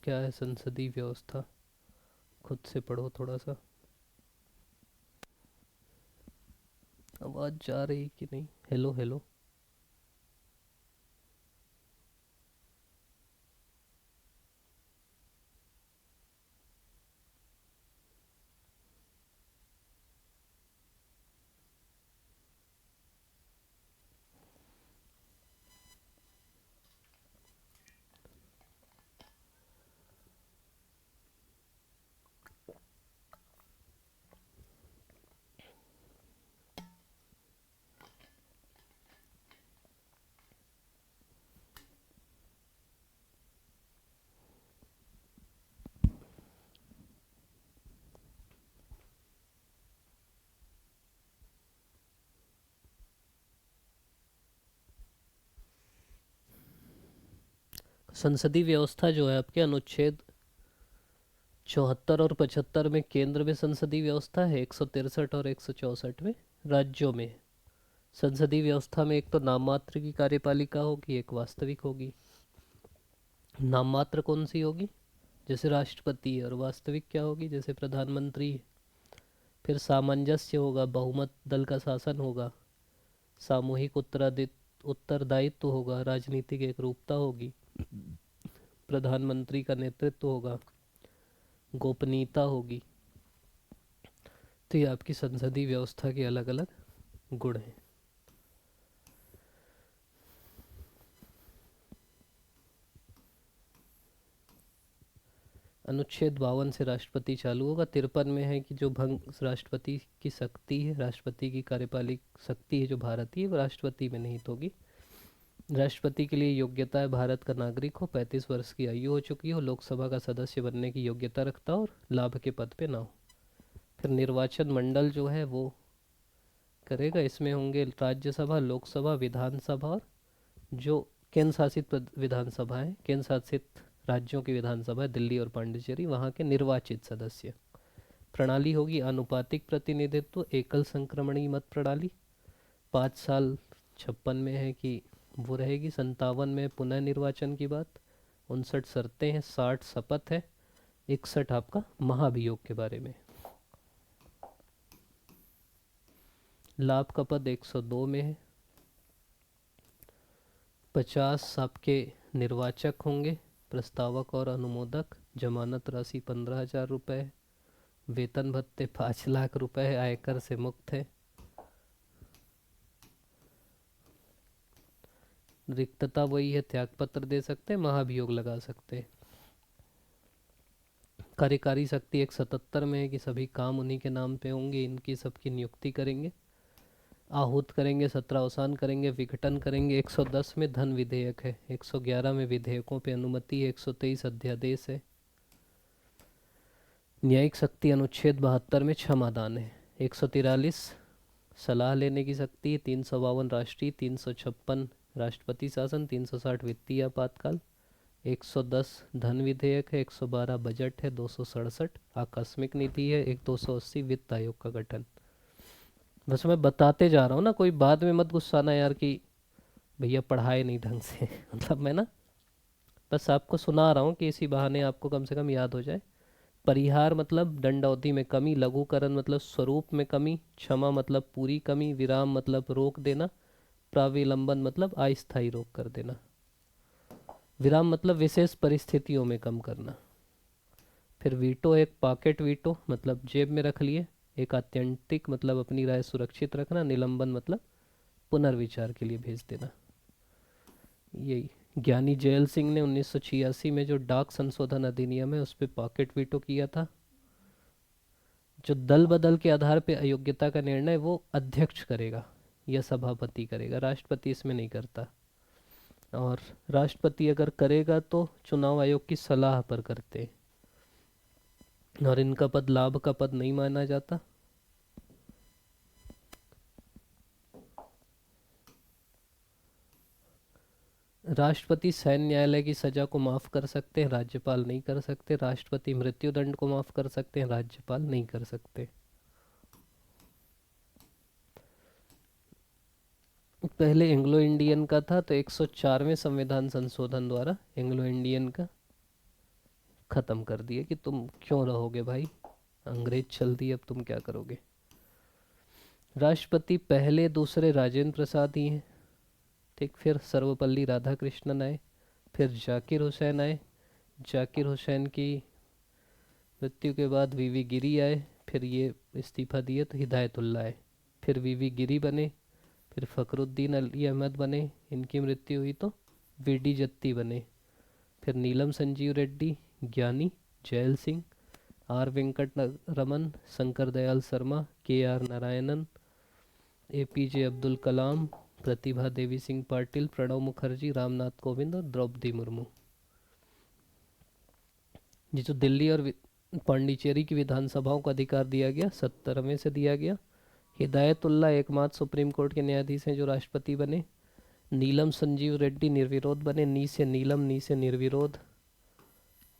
क्या है संसदीय व्यवस्था, खुद से पढ़ो थोड़ा सा। आवाज़ जा रही कि नहीं? Hello hello. संसदीय व्यवस्था जो है आपके अनुच्छेद 74 और 75 में केंद्र में संसदीय व्यवस्था है, 163 और 164 में राज्यों में। संसदीय व्यवस्था में एक तो नाम मात्र की कार्यपालिका होगी, एक वास्तविक होगी। नाम मात्र कौन सी होगी? जैसे राष्ट्रपति है। और वास्तविक क्या होगी? जैसे प्रधानमंत्री है। फिर सामंजस्य होगा, बहुमत दल का शासन होगा, सामूहिक उत्तरदायित्व होगा, राजनीतिक एकरूपता होगी, प्रधानमंत्री का नेतृत्व होगा, गोपनीयता होगी। तो ये आपकी संसदीय व्यवस्था के अलग अलग गुण हैं। अनुच्छेद 52 से राष्ट्रपति चालू होगा। 53 में है कि जो भंग राष्ट्रपति की शक्ति है, राष्ट्रपति की कार्यपालिक शक्ति है जो भारतीय, वो राष्ट्रपति में निहित होगी। राष्ट्रपति के लिए योग्यता है भारत का नागरिक हो, 35 वर्ष की आयु हो चुकी हो, लोकसभा का सदस्य बनने की योग्यता रखता हो और लाभ के पद पे ना हो। फिर निर्वाचन मंडल जो है वो करेगा। इसमें होंगे राज्यसभा, लोकसभा, विधानसभा और जो केंद्र शासित विधानसभा है, केंद्र शासित राज्यों की विधानसभा है, दिल्ली और पांडिचेरी, वहाँ के निर्वाचित सदस्य। प्रणाली होगी अनुपातिक प्रतिनिधित्व, एकल संक्रमणीय मत प्रणाली। 5 साल 56 में है कि वो रहेगी। 57 में पुनः निर्वाचन की बात। 59 शर्तें हैं, 60 शपथ है, 61 आपका महाभियोग के बारे में। लाभ का पद 102 में है। 50 आपके निर्वाचक होंगे, प्रस्तावक और अनुमोदक। जमानत राशि 15,000 रुपये। वेतन भत्ते 5 लाख रुपए, आयकर से मुक्त है। रिक्तता वही है, त्यागपत्र दे सकते हैं, महाभियोग लगा सकते हैं। कार्यकारी शक्ति 177 में है कि सभी काम उन्हीं के नाम पे होंगे, इनकी सबकी नियुक्ति करेंगे, आहूत करेंगे, सत्रावसान करेंगे, विघटन करेंगे। 110 में धन विधेयक है। 111 में विधेयकों पे अनुमति है। 123 अध्यादेश है। न्यायिक शक्ति अनुच्छेद 72 में क्षमादान है। 143 सलाह लेने की शक्ति है। 352 राष्ट्रीय, 356 राष्ट्रपति शासन, 360 वित्तीय आपातकाल, 110 धन विधेयक है, 112 बजट है, 267 आकस्मिक नीति है, एक 280 वित्त आयोग का गठन। बस मैं बताते जा रहा हूँ ना, कोई बाद में मत गुस्सा आना यार कि भैया पढ़ाए नहीं ढंग से मतलब मैं ना बस आपको सुना रहा हूँ कि इसी बहाने आपको कम से कम याद हो जाए। परिहार मतलब दंड अवधि में कमी, लघुकरण मतलब स्वरूप में कमी, क्षमा मतलब पूरी कमी, विराम मतलब रोक देना, प्राविलंबन मतलब अस्थायी रोक कर देना। विराम मतलब विशेष परिस्थितियों में कम करना। फिर वीटो, एक पॉकेट वीटो मतलब जेब में रख लिए। एक आत्यंतिक मतलब अपनी राय सुरक्षित रखना। निलंबन मतलब पुनर्विचार के लिए भेज देना। यही ज्ञानी जैल सिंह ने 1986 में जो डाक संशोधन अधिनियम है उस पर पॉकेट वीटो किया था। जो दल बदल के आधार पर अयोग्यता का निर्णय वो अध्यक्ष करेगा या सभापति करेगा, राष्ट्रपति इसमें नहीं करता। और राष्ट्रपति अगर करेगा तो चुनाव आयोग की सलाह पर करते हैं। और इनका पद लाभ का पद नहीं माना जाता। राष्ट्रपति सैन्य न्यायालय की सजा को माफ कर सकते हैं, राज्यपाल नहीं कर सकते। राष्ट्रपति मृत्युदंड को माफ कर सकते हैं, राज्यपाल नहीं कर सकते। पहले एंग्लो इंडियन का था, तो 104वें संविधान संशोधन द्वारा एंग्लो इंडियन का ख़त्म कर दिए कि तुम क्यों रहोगे भाई, अंग्रेज चल दिए, अब तुम क्या करोगे। राष्ट्रपति पहले दूसरे राजेंद्र प्रसाद ही हैं। ठीक, फिर सर्वपल्ली राधाकृष्णन आए, फिर जाकिर हुसैन आए, जाकिर हुसैन की मृत्यु के बाद वीवी गिरी आए, फिर ये इस्तीफा दिए तो हिदायतुल्लाह आए, फिर वीवी गिरी बने, फिर फ़खरुद्दीन अली अहमद बने, इनकी मृत्यु हुई तो वीडी जत्ती बने, फिर नीलम संजीव रेड्डी, ज्ञानी जैल सिंह, आर वेंकट रमन, शंकर दयाल शर्मा, के आर नारायणन, एपीजे अब्दुल कलाम, प्रतिभा देवी सिंह पाटिल, प्रणब मुखर्जी, रामनाथ कोविंद और द्रौपदी मुर्मू। ये जो दिल्ली और पांडिचेरी की विधानसभाओं को अधिकार दिया गया 70वें से दिया गया। हिदायतुल्लाह एकमात्र सुप्रीम कोर्ट के न्यायाधीश हैं जो राष्ट्रपति बने। नीलम संजीव रेड्डी निर्विरोध बने, नी से नीलम, नी से निर्विरोध।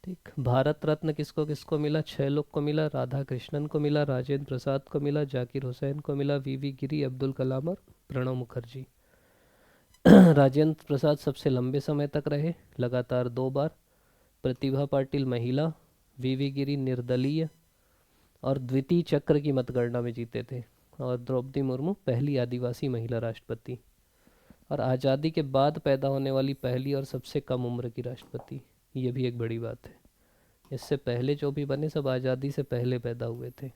ठीक, भारत रत्न किसको किसको मिला, 6 लोग को मिला, राधा कृष्णन को मिला, राजेंद्र प्रसाद को मिला, जाकिर हुसैन को मिला, वीवी गिरी, अब्दुल कलाम और प्रणब मुखर्जी। राजेंद्र प्रसाद सबसे लंबे समय तक रहे, लगातार 2 बार। प्रतिभा पाटिल महिला, वीवी गिरी निर्दलीय और द्वितीय चक्र की मतगणना में जीते थे, और द्रौपदी मुर्मू पहली आदिवासी महिला राष्ट्रपति और आज़ादी के बाद पैदा होने वाली पहली और सबसे कम उम्र की राष्ट्रपति। ये भी एक बड़ी बात है, इससे पहले जो भी बने सब आज़ादी से पहले पैदा हुए थे।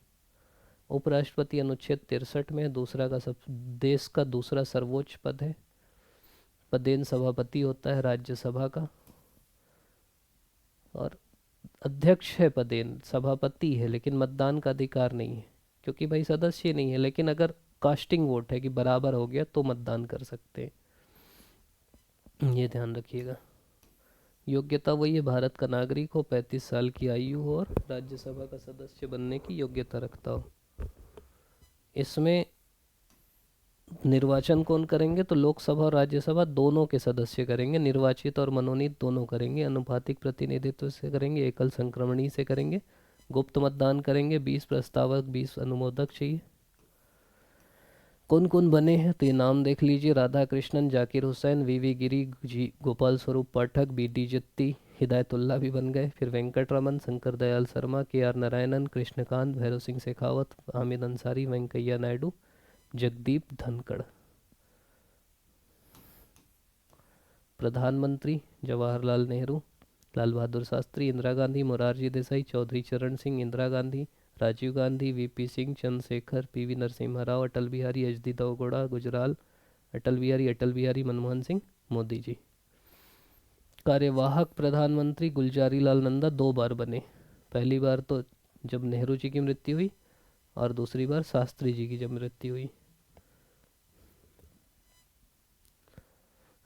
उपराष्ट्रपति अनुच्छेद 63 में दूसरा का सब देश का दूसरा सर्वोच्च पद है। पदेन सभापति होता है राज्यसभा का, और अध्यक्ष है पदेन, सभापति है लेकिन मतदान का अधिकार नहीं है क्योंकि भाई सदस्य नहीं है, लेकिन अगर कास्टिंग वोट है कि बराबर हो गया तो मतदान कर सकते हैं, ये ध्यान रखिएगा। योग्यता वही है, भारत का नागरिक हो, 35 साल की आयु हो और राज्यसभा का सदस्य बनने की योग्यता रखता हो। इसमें निर्वाचन कौन करेंगे, तो लोकसभा और राज्यसभा दोनों के सदस्य करेंगे, निर्वाचित और मनोनीत दोनों करेंगे, अनुपातिक प्रतिनिधित्व से करेंगे, एकल संक्रमणी से करेंगे, गुप्त मतदान करेंगे, 20 प्रस्तावक 20 अनुमोदक चाहिए। कौन कौन बने हैं तो ये नाम देख लीजिए, राधा कृष्णन, जाकिर हुसैन, वीवी गिरी, जी गोपाल स्वरूप पाठक, बीडी जत्ती, हिदायतुल्लाह भी बन गए, फिर वेंकट रमन, शंकर दयाल शर्मा, के आर नारायणन, कृष्णकांत, भैरव सिंह शेखावत, हामिद अंसारी, वेंकैया नायडू, जगदीप धनखड़। प्रधानमंत्री जवाहरलाल नेहरू, लाल बहादुर शास्त्री, इंदिरा गांधी, मोरारजी देसाई, चौधरी चरण Singh, Indira Gandhi, Rajiv Gandhi, VP Singh, Chandrashekhar, PV Narasimha Rao, Atal Bihari, H D Deve Gowda, Gujral, Atal Bihari Manmohan Singh, Modi ji. कार्यवाहक प्रधानमंत्री गुलजारी लाल नंदा 2 बार बने, पहली बार तो जब नेहरू जी की मृत्यु हुई और दूसरी बार शास्त्री जी की जब मृत्यु हुई।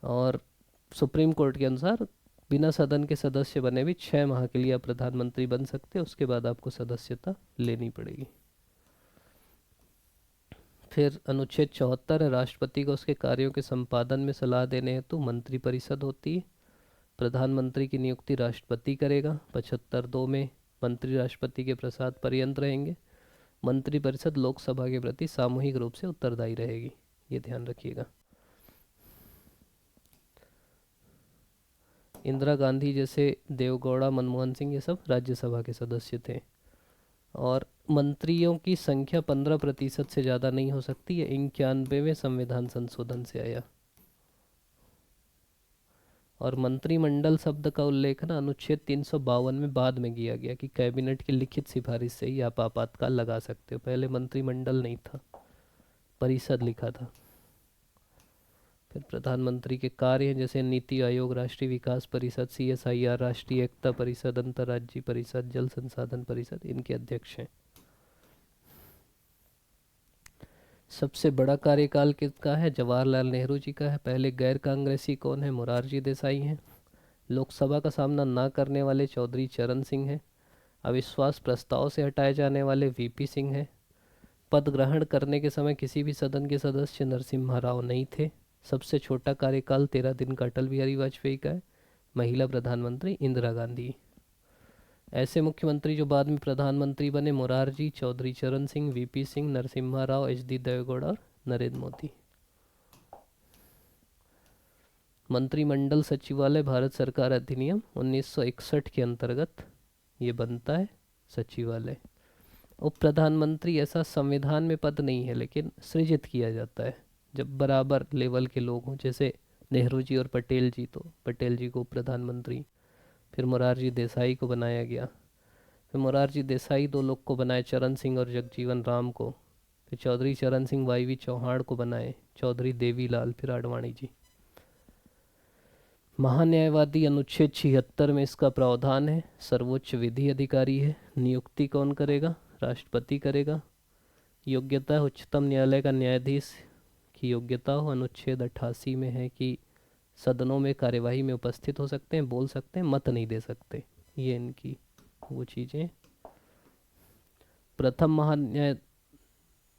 और सुप्रीम कोर्ट के अनुसार बिना सदन के सदस्य बने भी 6 माह के लिए आप प्रधानमंत्री बन सकते हैं, उसके बाद आपको सदस्यता लेनी पड़ेगी। फिर अनुच्छेद 74 है, राष्ट्रपति को उसके कार्यों के संपादन में सलाह देने हेतु मंत्रिपरिषद होती है। प्रधानमंत्री की नियुक्ति राष्ट्रपति करेगा। 75(2) में मंत्री राष्ट्रपति के प्रसाद पर्यंत रहेंगे। मंत्रिपरिषद लोकसभा के प्रति सामूहिक रूप से उत्तरदायी रहेगी, ये ध्यान रखिएगा। इंदिरा गांधी जैसे, देवगौड़ा, मनमोहन सिंह, ये सब राज्यसभा के सदस्य थे। और मंत्रियों की संख्या 15% से ज़्यादा नहीं हो सकती, ये 91वें संविधान संशोधन से आया। और मंत्रिमंडल शब्द का उल्लेख ना अनुच्छेद 352 में बाद में किया गया कि कैबिनेट की लिखित सिफारिश से ही आप आपातकाल लगा सकते हो, पहले मंत्रिमंडल नहीं था, परिषद लिखा था। फिर प्रधानमंत्री के कार्य हैं जैसे नीति आयोग, राष्ट्रीय विकास परिषद, CSIR, राष्ट्रीय एकता परिषद, अंतर्राज्यीय परिषद, जल संसाधन परिषद, इनके अध्यक्ष हैं। सबसे बड़ा कार्यकाल किसका है, जवाहरलाल नेहरू जी का है। पहले गैर कांग्रेसी कौन है, मोरारजी देसाई हैं। लोकसभा का सामना ना करने वाले चौधरी चरण सिंह हैं। अविश्वास प्रस्ताव से हटाए जाने वाले VP सिंह हैं। पद ग्रहण करने के समय किसी भी सदन के सदस्य नरसिम्हा राव नहीं थे। सबसे छोटा कार्यकाल 13 दिन का अटल बिहारी वाजपेयी का है। महिला प्रधानमंत्री इंदिरा गांधी। ऐसे मुख्यमंत्री जो बाद में प्रधानमंत्री बने, मोरारजी, चौधरी चरण सिंह, VP सिंह, नरसिम्हा राव, HD देवेगौड़ा और नरेंद्र मोदी। मंत्रिमंडल सचिवालय भारत सरकार अधिनियम 1961 के अंतर्गत ये बनता है सचिवालय। उप प्रधानमंत्री ऐसा संविधान में पद नहीं है, लेकिन सृजित किया जाता है जब बराबर लेवल के लोग हों, जैसे नेहरू जी और पटेल जी, तो पटेल जी को उप प्रधानमंत्री। फिर मोरारजी देसाई को बनाया गया। फिर मोरारजी देसाई दो लोग को बनाए, चरण सिंह और जगजीवन राम को। फिर चौधरी चरण सिंह वाईवी चौहान को बनाए, चौधरी देवीलाल, फिर आडवाणी जी। महान्यायवादी अनुच्छेद 76 में इसका प्रावधान है, सर्वोच्च विधि अधिकारी है। नियुक्ति कौन करेगा? राष्ट्रपति करेगा। योग्यता उच्चतम न्यायालय का न्यायाधीश की योग्यता हो, अनुच्छेद 88 में है कि सदनों में कार्यवाही में उपस्थित हो सकते हैं, बोल सकते हैं, मत नहीं दे सकते। ये इनकी वो चीज़ें। प्रथम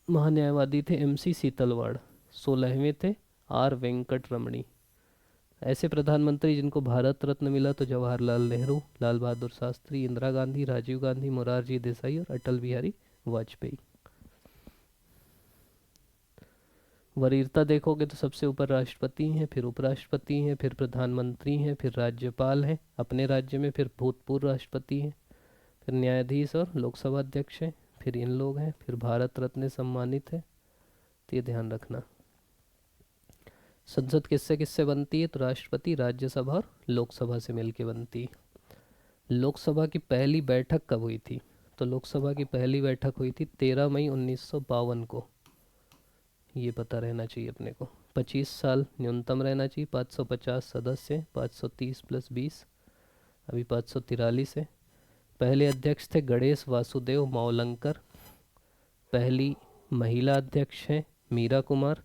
महान्यायवादी थे MC सीतलवाड़, 16वें थे R वेंकट रमणी। ऐसे प्रधानमंत्री जिनको भारत रत्न मिला तो जवाहरलाल नेहरू, लाल बहादुर शास्त्री, इंदिरा गांधी, राजीव गांधी, मोरारजी देसाई और अटल बिहारी वाजपेयी। वरीयता देखोगे तो सबसे ऊपर राष्ट्रपति हैं, फिर उपराष्ट्रपति हैं, फिर प्रधानमंत्री हैं, फिर राज्यपाल हैं अपने राज्य में, फिर भूतपूर्व राष्ट्रपति हैं, फिर न्यायाधीश और लोकसभा अध्यक्ष हैं, फिर इन लोग हैं, फिर भारत रत्न सम्मानित है। तो ये ध्यान रखना। संसद किससे किससे बनती है? तो राष्ट्रपति, राज्यसभा और लोकसभा से मिलके बनती है। लोकसभा की पहली बैठक कब हुई थी? तो लोकसभा की पहली बैठक हुई थी 13 मई 1952 को। ये पता रहना चाहिए अपने को। 25 साल न्यूनतम रहना चाहिए, 550 सदस्य, 530 + 20, अभी 543 है। पहले अध्यक्ष थे गणेश वासुदेव मावलंकर। पहली महिला अध्यक्ष हैं मीरा कुमार।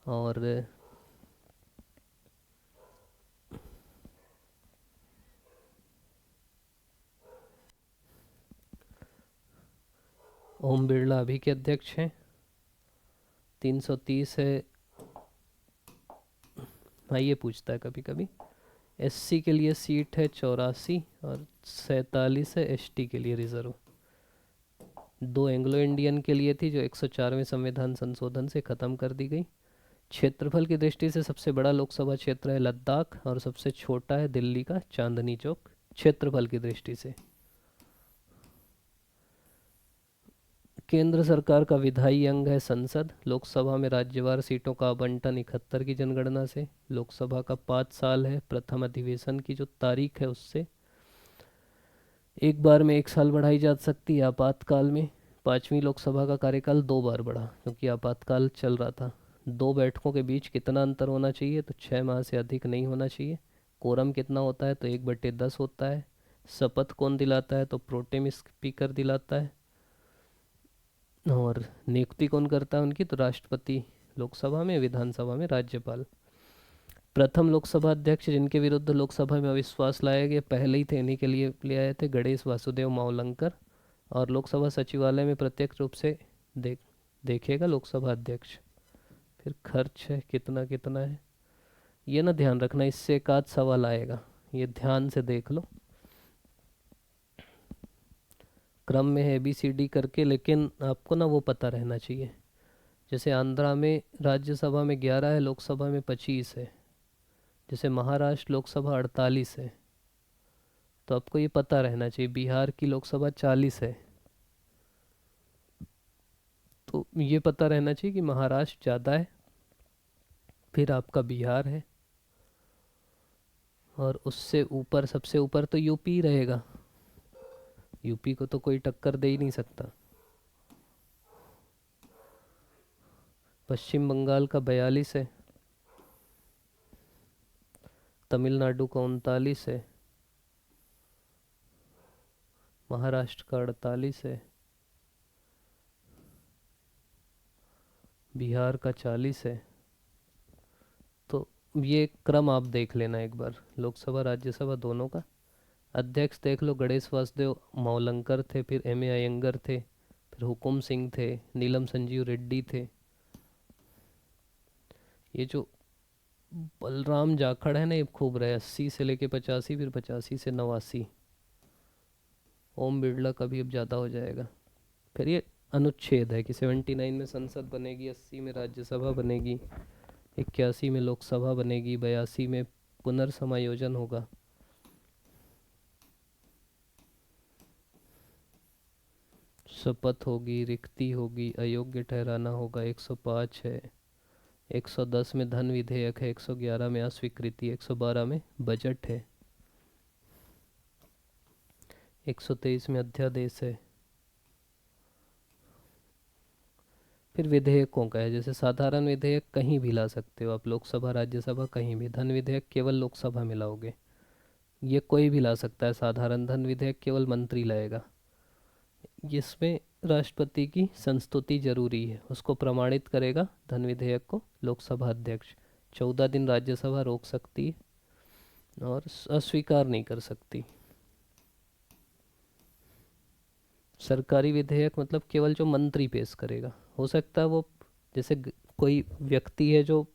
और ओम बिरला अभी के अध्यक्ष हैं। 330 है। हाँ, ये पूछता है कभी कभी। SC के लिए सीट है 84 और 47 है ST के लिए रिजर्व। 2 एंग्लो इंडियन के लिए थी जो 104वें संविधान संशोधन से ख़त्म कर दी गई। क्षेत्रफल की दृष्टि से सबसे बड़ा लोकसभा क्षेत्र है लद्दाख और सबसे छोटा है दिल्ली का चांदनी चौक, क्षेत्रफल की दृष्टि से। केंद्र सरकार का विधायी अंग है संसद। लोकसभा में राज्यवार सीटों का आवंटन 71 की जनगणना से। लोकसभा का 5 साल है, प्रथम अधिवेशन की जो तारीख है उससे। एक बार में 1 साल बढ़ाई जा सकती है आपातकाल में। 5वीं लोकसभा का कार्यकाल 2 बार बढ़ा क्योंकि आपातकाल चल रहा था। 2 बैठकों के बीच कितना अंतर होना चाहिए? तो 6 माह से अधिक नहीं होना चाहिए। कोरम कितना होता है? तो 1/10 होता है। शपथ कौन दिलाता है? तो प्रोटेम स्पीकर दिलाता है। और नियुक्ति कौन करता है उनकी? तो राष्ट्रपति लोकसभा में, विधानसभा में राज्यपाल। प्रथम लोकसभा अध्यक्ष जिनके विरुद्ध लोकसभा में अविश्वास लाया गया पहले ही थे, इन्हीं के लिए ले आए थे, गणेश वासुदेव मावलंकर। और लोकसभा सचिवालय में प्रत्यक्ष रूप से देखेगा लोकसभा अध्यक्ष। फिर खर्च है कितना कितना है, ये ना ध्यान रखना, इससे एक आध सवाल आएगा, ये ध्यान से देख लो। क्रम में है ABCD करके, लेकिन आपको ना वो पता रहना चाहिए। जैसे आंध्रा में राज्यसभा में 11 है, लोकसभा में 25 है। जैसे महाराष्ट्र लोकसभा 48 है, तो आपको ये पता रहना चाहिए। बिहार की लोकसभा 40 है, तो ये पता रहना चाहिए कि महाराष्ट्र ज़्यादा है, फिर आपका बिहार है, और उससे ऊपर सबसे ऊपर तो यूपी रहेगा। यूपी को तो कोई टक्कर दे ही नहीं सकता। पश्चिम बंगाल का 42 है। तमिलनाडु का 39 है। महाराष्ट्र का 48 है। बिहार का 40 है। तो ये क्रम आप देख लेना एक बार, लोकसभा राज्यसभा दोनों का। अध्यक्ष देख लो, गणेश वासुदेव मावलंकर थे, फिर M A अयंगर थे, फिर हुकुम सिंह थे, नीलम संजीव रेड्डी थे। ये जो बलराम जाखड़ है ना, ये खूब रहे, 80 से लेके 85, फिर 85 से 89। ओम बिरला का भी अब ज़्यादा हो जाएगा। फिर ये अनुच्छेद है कि 79 में संसद बनेगी, 80 में राज्यसभा बनेगी, 81 में लोकसभा बनेगी, 82 में पुनर्समायोजन होगा। शपथ होगी, रिक्ति होगी, अयोग्य ठहराना होगा, 105 है, 110 में धन विधेयक है, 111 में अस्वीकृति, 112 में बजट है, 123 में अध्यादेश है। फिर विधेयकों का है, जैसे साधारण विधेयक कहीं भी ला सकते हो आप, लोकसभा राज्यसभा कहीं भी। धन विधेयक केवल लोकसभा में लाओगे, ये कोई भी ला सकता है। साधारण धन विधेयक केवल मंत्री लाएगा, जिसमें राष्ट्रपति की संस्तुति जरूरी है, उसको प्रमाणित करेगा धन विधेयक को लोकसभा अध्यक्ष। 14 दिन राज्यसभा रोक सकती है और अस्वीकार नहीं कर सकती। सरकारी विधेयक मतलब केवल जो मंत्री पेश करेगा, हो सकता है वो, जैसे कोई व्यक्ति है जो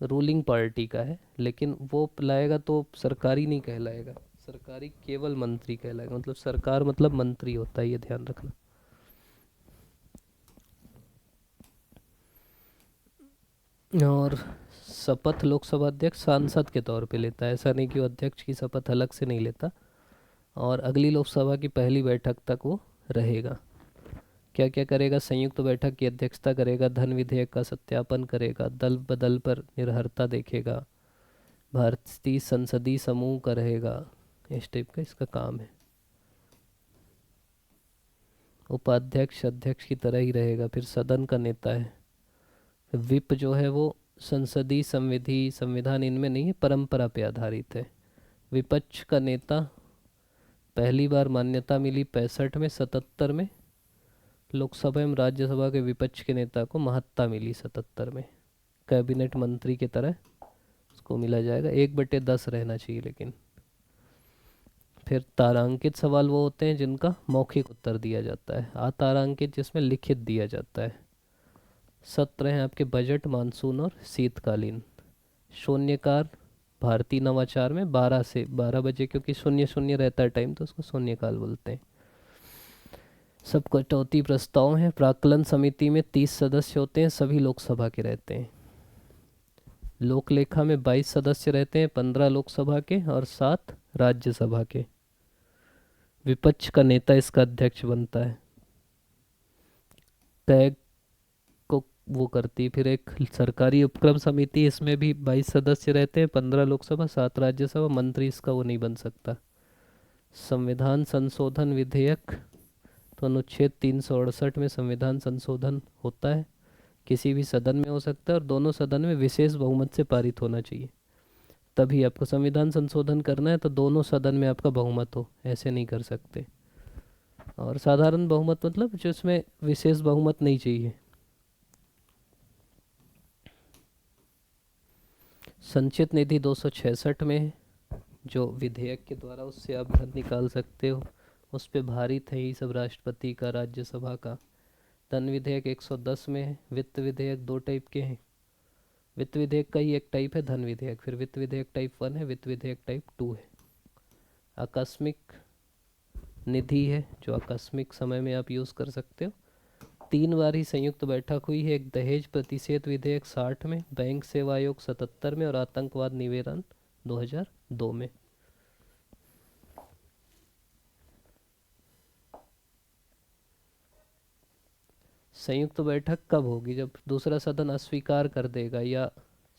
रूलिंग पार्टी का है, लेकिन वो लाएगा तो सरकारी नहीं कहलाएगा, सरकारी केवल मंत्री कहलाएगा। मतलब सरकार मतलब मंत्री होता है, ये ध्यान रखना। और शपथ लोकसभा अध्यक्ष सांसद के तौर पे लेता है, ऐसा नहीं कि वो अध्यक्ष की शपथ अलग से नहीं लेता। और अगली लोकसभा की पहली बैठक तक वो रहेगा। क्या क्या करेगा? संयुक्त बैठक की अध्यक्षता करेगा, धन विधेयक का सत्यापन करेगा, दल बदल पर निर्भरता देखेगा, भारतीय संसदीय समूह का रहेगा, इस टाइप का इसका काम है। उपाध्यक्ष अध्यक्ष की तरह ही रहेगा। फिर सदन का नेता है। विप जो है वो संसदीय संविधि संविधान इनमें नहीं है, परंपरा पे आधारित है। विपक्ष का नेता पहली बार मान्यता मिली 65 में, 77 में लोकसभा एवं राज्यसभा के विपक्ष के नेता को महत्ता मिली 77 में, कैबिनेट मंत्री की तरह उसको मिला जाएगा। 1/10 रहना चाहिए लेकिन। फिर तारांकित सवाल वो होते हैं जिनका मौखिक उत्तर दिया जाता है, अतारांकित जिसमें लिखित दिया जाता है। सत्र हैं आपके बजट, मानसून और शीतकालीन। शून्यकाल भारतीय नवाचार में 12 से 12 बजे, क्योंकि शून्य शून्य रहता है टाइम तो उसको शून्यकाल बोलते हैं। सब कटौती प्रस्ताव हैं। प्राक्कलन समिति में 30 सदस्य होते हैं, सभी लोकसभा के रहते हैं। लोकलेखा में 22 सदस्य रहते हैं, 15 लोकसभा के और 7 राज्यसभा के। विपक्ष का नेता इसका अध्यक्ष बनता है। तय को वो करती है। फिर एक सरकारी उपक्रम समिति, इसमें भी 22 सदस्य रहते हैं, 15 लोकसभा 7 राज्यसभा। मंत्री इसका वो नहीं बन सकता। संविधान संशोधन विधेयक, तो अनुच्छेद 368 में संविधान संशोधन होता है, किसी भी सदन में हो सकता है और दोनों सदन में विशेष बहुमत से पारित होना चाहिए। तभी आपको संविधान संशोधन करना है तो दोनों सदन में आपका बहुमत हो, ऐसे नहीं कर सकते। और साधारण बहुमत मतलब जिसमें विशेष बहुमत नहीं चाहिए। संचित निधि 266 में जो विधेयक के द्वारा उससे आप धन निकाल सकते हो, उस पे भारित है ही सब राष्ट्रपति का, राज्यसभा का। धन विधेयक 110 में है। वित्त विधेयक 2 टाइप के हैं। वित्त विधेयक का ही एक टाइप है धन विधेयक। फिर वित्त विधेयक टाइप 1 है, वित्त विधेयक टाइप 2 है। आकस्मिक निधि है जो आकस्मिक समय में आप यूज़ कर सकते हो। 3 बार ही संयुक्त बैठक हुई है, एक दहेज प्रतिषेध विधेयक 60 में, बैंक सेवा आयोग 77 में और आतंकवाद निवेदन 2002 में। संयुक्त बैठक कब होगी? जब दूसरा सदन अस्वीकार कर देगा या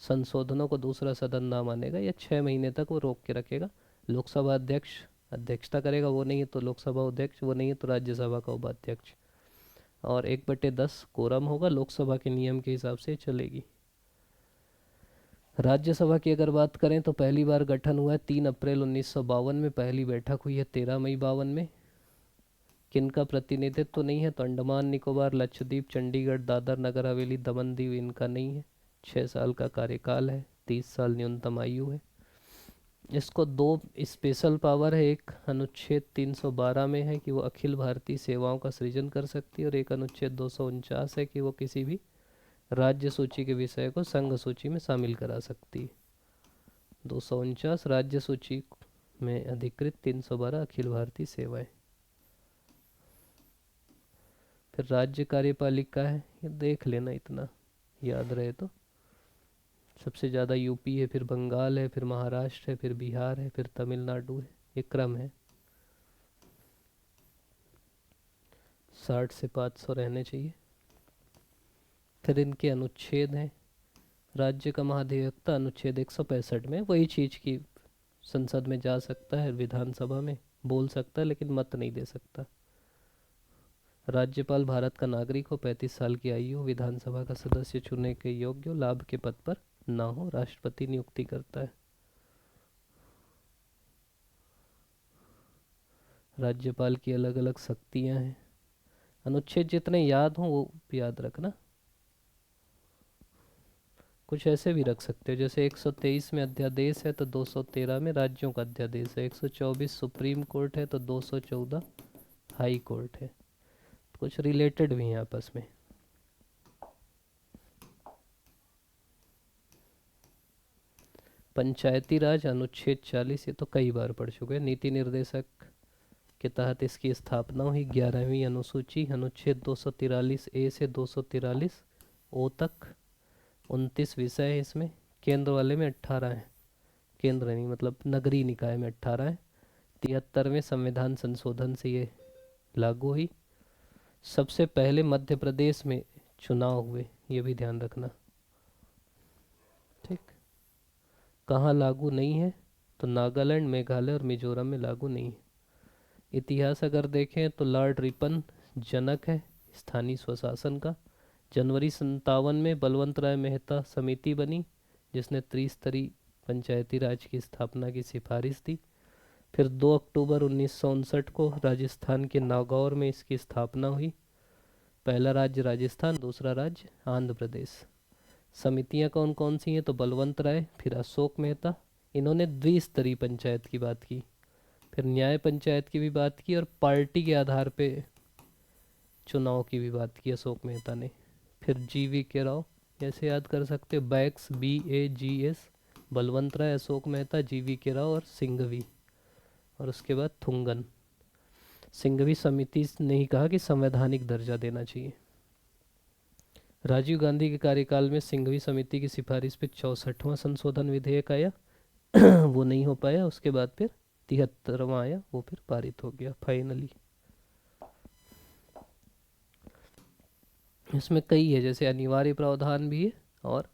संशोधनों को दूसरा सदन ना मानेगा, या 6 महीने तक वो रोक के रखेगा। लोकसभा अध्यक्ष अध्यक्षता करेगा, वो नहीं है तो लोकसभा अध्यक्ष, वो नहीं है तो राज्यसभा का उपाध्यक्ष। और 1/10 कोरम होगा, लोकसभा के नियम के हिसाब से चलेगी। राज्यसभा की अगर बात करें तो पहली बार गठन हुआ है 3 अप्रैल 1952 में, पहली बैठक हुई है 13 मई 52 में। किनका प्रतिनिधित्व तो नहीं है तो अंडमान निकोबार, लक्षद्वीप, चंडीगढ़, दादर नगर हवेली, दमन दीव इनका नहीं है। 6 साल का कार्यकाल है, 30 साल न्यूनतम आयु है। इसको 2 स्पेशल पावर है, एक अनुच्छेद 312 में है कि वो अखिल भारतीय सेवाओं का सृजन कर सकती है, और एक अनुच्छेद 249 है कि वो किसी भी राज्य सूची के विषय को संघ सूची में शामिल करा सकती है। 249 राज्य सूची में अधिकृत, 312 अखिल भारतीय सेवाएं। फिर राज्य कार्यपालिका है, ये देख लेना इतना याद रहे तो। सबसे ज़्यादा यूपी है, फिर बंगाल है, फिर महाराष्ट्र है, फिर बिहार है, फिर तमिलनाडु है, ये क्रम है। 60 से 500 रहने चाहिए। फिर इनके अनुच्छेद हैं। राज्य का महाधिवक्ता अनुच्छेद 165 में वही चीज़ की संसद में जा सकता है, विधानसभा में बोल सकता है, लेकिन मत नहीं दे सकता। राज्यपाल भारत का नागरिक हो, 35 साल की आयु हो, विधानसभा का सदस्य चुनने के योग्य हो, लाभ के पद पर ना हो, राष्ट्रपति नियुक्ति करता है। राज्यपाल की अलग अलग शक्तियां हैं। अनुच्छेद जितने याद हों वो याद रखना। कुछ ऐसे भी रख सकते हो, जैसे 123 में अध्यादेश है तो 213 में राज्यों का अध्यादेश है, 124 सुप्रीम कोर्ट है तो 214 हाई कोर्ट है। कुछ रिलेटेड भी हैं आपस में। पंचायती राज अनुच्छेद 40, ये तो कई बार पढ़ चुके हैं। नीति निर्देशक के तहत इसकी स्थापना हुई। 11वीं अनुसूची, अनुच्छेद 243 ए से 243 ओ तक। 29 विषय है इसमें। केंद्र वाले में 18 हैं, केंद्र नहीं मतलब नगरीय निकाय में 18 हैं। 73वें संविधान संशोधन से ये लागू हुई। सबसे पहले मध्य प्रदेश में चुनाव हुए, ये भी ध्यान रखना। ठीक। कहाँ लागू नहीं है तो नागालैंड, मेघालय और मिजोरम में लागू नहीं है। इतिहास अगर देखें तो लॉर्ड रिपन जनक है स्थानीय स्वशासन का। जनवरी 57 में बलवंत राय मेहता समिति बनी जिसने त्रिस्तरीय पंचायती राज की स्थापना की सिफारिश दी। फिर 2 अक्टूबर 1959 को राजस्थान के नागौर में इसकी स्थापना हुई। पहला राज्य राजस्थान, दूसरा राज्य आंध्र प्रदेश। समितियां कौन कौन सी हैं तो बलवंत राय, फिर अशोक मेहता, इन्होंने द्विस्तरीय पंचायत की बात की। फिर न्याय पंचायत की भी बात की और पार्टी के आधार पे चुनाव की भी बात की अशोक मेहता ने। फिर GV के राव, ऐसे याद कर सकते हो, बैक्स BAGS, बलवंत राय, अशोक मेहता, GV के राव और सिंघवी। और उसके बाद थुंगन। सिंघवी समिति ने ही कहा कि संवैधानिक दर्जा देना चाहिए। राजीव गांधी के कार्यकाल में सिंघवी समिति की सिफारिश पे 64वां संशोधन विधेयक आया वो नहीं हो पाया। उसके बाद फिर 73वां आया, वो फिर पारित हो गया फाइनली। इसमें कई है, जैसे अनिवार्य प्रावधान भी है और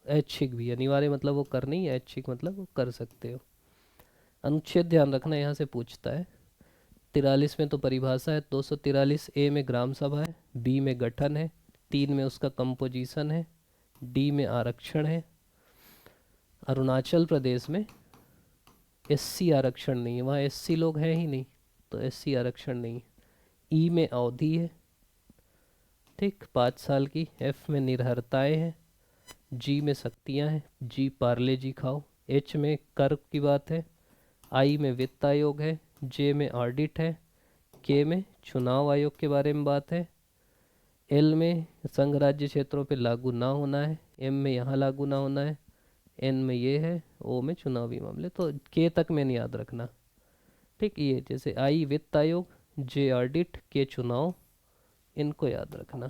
ऐच्छिक भी। अनिवार्य मतलब वो कर नहीं, ऐच्छिक मतलब वो कर सकते हो। अनुच्छेद ध्यान रखना, यहाँ से पूछता है। 43 में तो परिभाषा है। 243 ए में ग्राम सभा है, बी में गठन है, 3 में उसका कंपोजिशन है, डी में आरक्षण है। अरुणाचल प्रदेश में SC आरक्षण नहीं है, वहाँ SC लोग हैं ही नहीं तो SC आरक्षण नहीं है। ई में अवधि है, ठीक, 5 साल की। F में निर्भरताएं हैं। G में शक्तियां हैं, G पार्ले जी खाओ। H में कर की बात है। I में वित्त आयोग है। J में ऑडिट है। K में चुनाव आयोग के बारे में बात है। L में संघ राज्य क्षेत्रों पे लागू ना होना है। M में यहाँ लागू ना होना है। N में ये है। O में चुनावी मामले। तो K तक मैंने याद रखना, ठीक। ये जैसे I वित्त आयोग, J ऑडिट, K चुनाव, इनको याद रखना।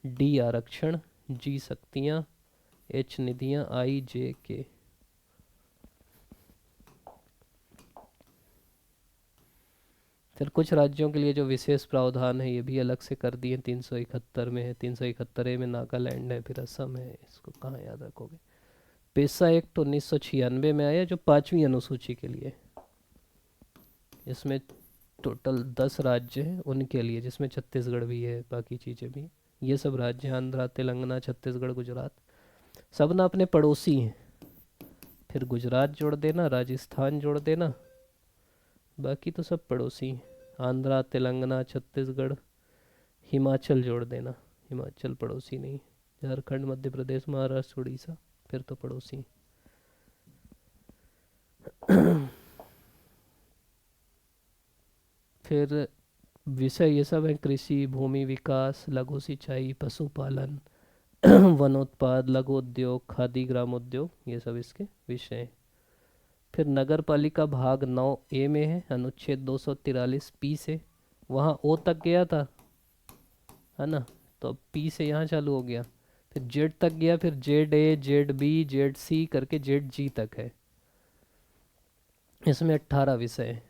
D आरक्षण, G शक्तियाँ, H निधियाँ, I J K। फिर कुछ राज्यों के लिए जो विशेष प्रावधान है ये भी अलग से कर दिए। 371 में है, 371 में नागालैंड है, फिर असम है। इसको कहाँ याद रखोगे। पेशा एक्ट 1996 में आया जो 5वीं अनुसूची के लिए। इसमें टोटल 10 राज्य हैं उनके लिए, जिसमें छत्तीसगढ़ भी है, बाकी चीज़ें भी। ये सब राज्य आंध्रा, तेलंगाना, छत्तीसगढ़, गुजरात, सब ना अपने पड़ोसी हैं। फिर गुजरात जोड़ देना, राजस्थान जोड़ देना, बाकी तो सब पड़ोसी हैं। आंध्रा, तेलंगाना, छत्तीसगढ़, हिमाचल जोड़ देना, हिमाचल पड़ोसी नहीं। झारखंड, मध्य प्रदेश, महाराष्ट्र, उड़ीसा, फिर तो पड़ोसी। फिर विषय ये सब है, कृषि, भूमि विकास, लघु सिंचाई, पशुपालन, वनोत्पाद, लघु उद्योग, खादी ग्रामोद्योग, ये सब इसके विषय हैं। फिर नगर पालिका भाग 9A में है, अनुच्छेद 243 P से। वहाँ O तक गया था, है ना, तो अब P से यहाँ चालू हो गया। फिर Z तक गया, फिर ZA, ZB, ZC करके ZG तक है। इसमें 18 विषय हैं।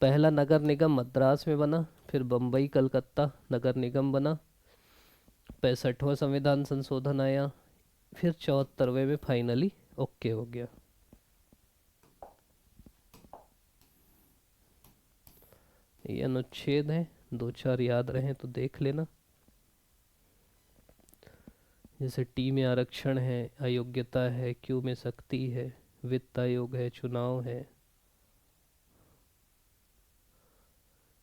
पहला नगर निगम मद्रास में बना, फिर बम्बई कलकत्ता नगर निगम बना, 65वां संविधान संशोधन आया, फिर 74वें में फाइनली ओके हो गया। ये अनुच्छेद है, दो चार याद रहे तो देख लेना। जैसे टी में आरक्षण है, अयोग्यता है, क्यू में सख्ती है, वित्त आयोग है, चुनाव है।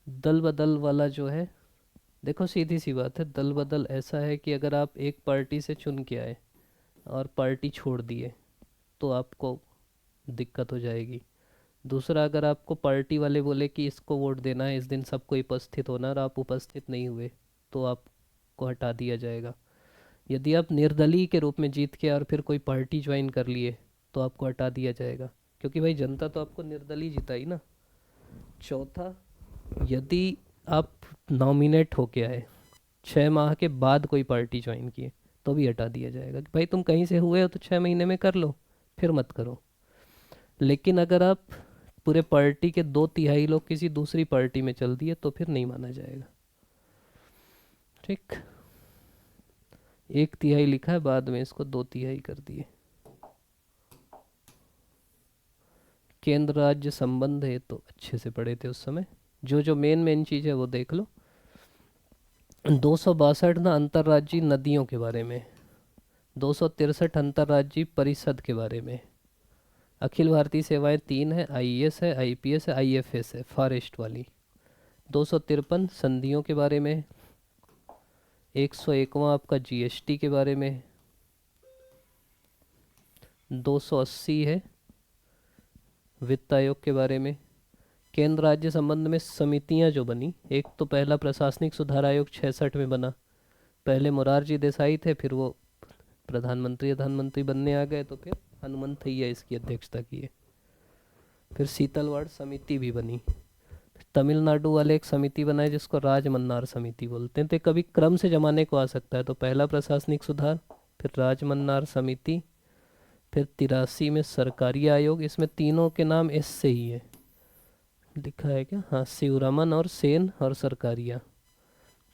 दल बदल वाला जो है, देखो सीधी सी बात है, दल बदल ऐसा है कि अगर आप एक पार्टी से चुन के आए और पार्टी छोड़ दिए तो आपको दिक्कत हो जाएगी। दूसरा, अगर आपको पार्टी वाले बोले कि इसको वोट देना है, इस दिन सबको उपस्थित होना, और आप उपस्थित नहीं हुए तो आपको हटा दिया जाएगा। यदि आप निर्दलीय के रूप में जीत के और फिर कोई पार्टी ज्वाइन कर लिए तो आपको हटा दिया जाएगा, क्योंकि भाई जनता तो आपको निर्दलीय जिताई ना। चौथा, यदि आप नॉमिनेट होके आए 6 माह के बाद कोई पार्टी ज्वाइन किए तो भी हटा दिया जाएगा कि भाई तुम कहीं से हुए हो तो 6 महीने में कर लो, फिर मत करो। लेकिन अगर आप पूरे पार्टी के 2/3 लोग किसी दूसरी पार्टी में चल दिए तो फिर नहीं माना जाएगा। ठीक, 1/3 लिखा है, बाद में इसको 2/3 कर दिए। केंद्र राज्य संबंध है तो अच्छे से पढ़े थे उस समय। जो जो मेन चीज़ है वो देख लो। 262 ना अंतर्राज्यीय नदियों के बारे में, 263 अंतर्राज्यीय परिषद के बारे में। अखिल भारतीय सेवाएं 3 है, आईएएस है, आईपीएस है, आईएफएस है, फॉरेस्ट वाली। 253 संधियों के बारे में। 101वां आपका जीएसटी के बारे में। 280 है वित्त आयोग के बारे में। केंद्र राज्य संबंध में समितियां जो बनी, एक तो पहला प्रशासनिक सुधार आयोग 66 में बना। पहले मोरारजी देसाई थे, फिर वो प्रधानमंत्री बनने आ गए तो फिर हनुमंतैया इसकी अध्यक्षता की है। फिर शीतलवाड़ समिति भी बनी। तमिलनाडु वाले एक समिति बनाए जिसको राजमन्नार समिति बोलते हैं। तो कभी क्रम से जमाने को आ सकता है, तो पहला प्रशासनिक सुधार, फिर राजमन्नार समिति, फिर 83 में सरकारी आयोग। इसमें तीनों के नाम एस से ही है, लिखा है क्या? हाँ, शिवरमन और सेन और सरकारिया।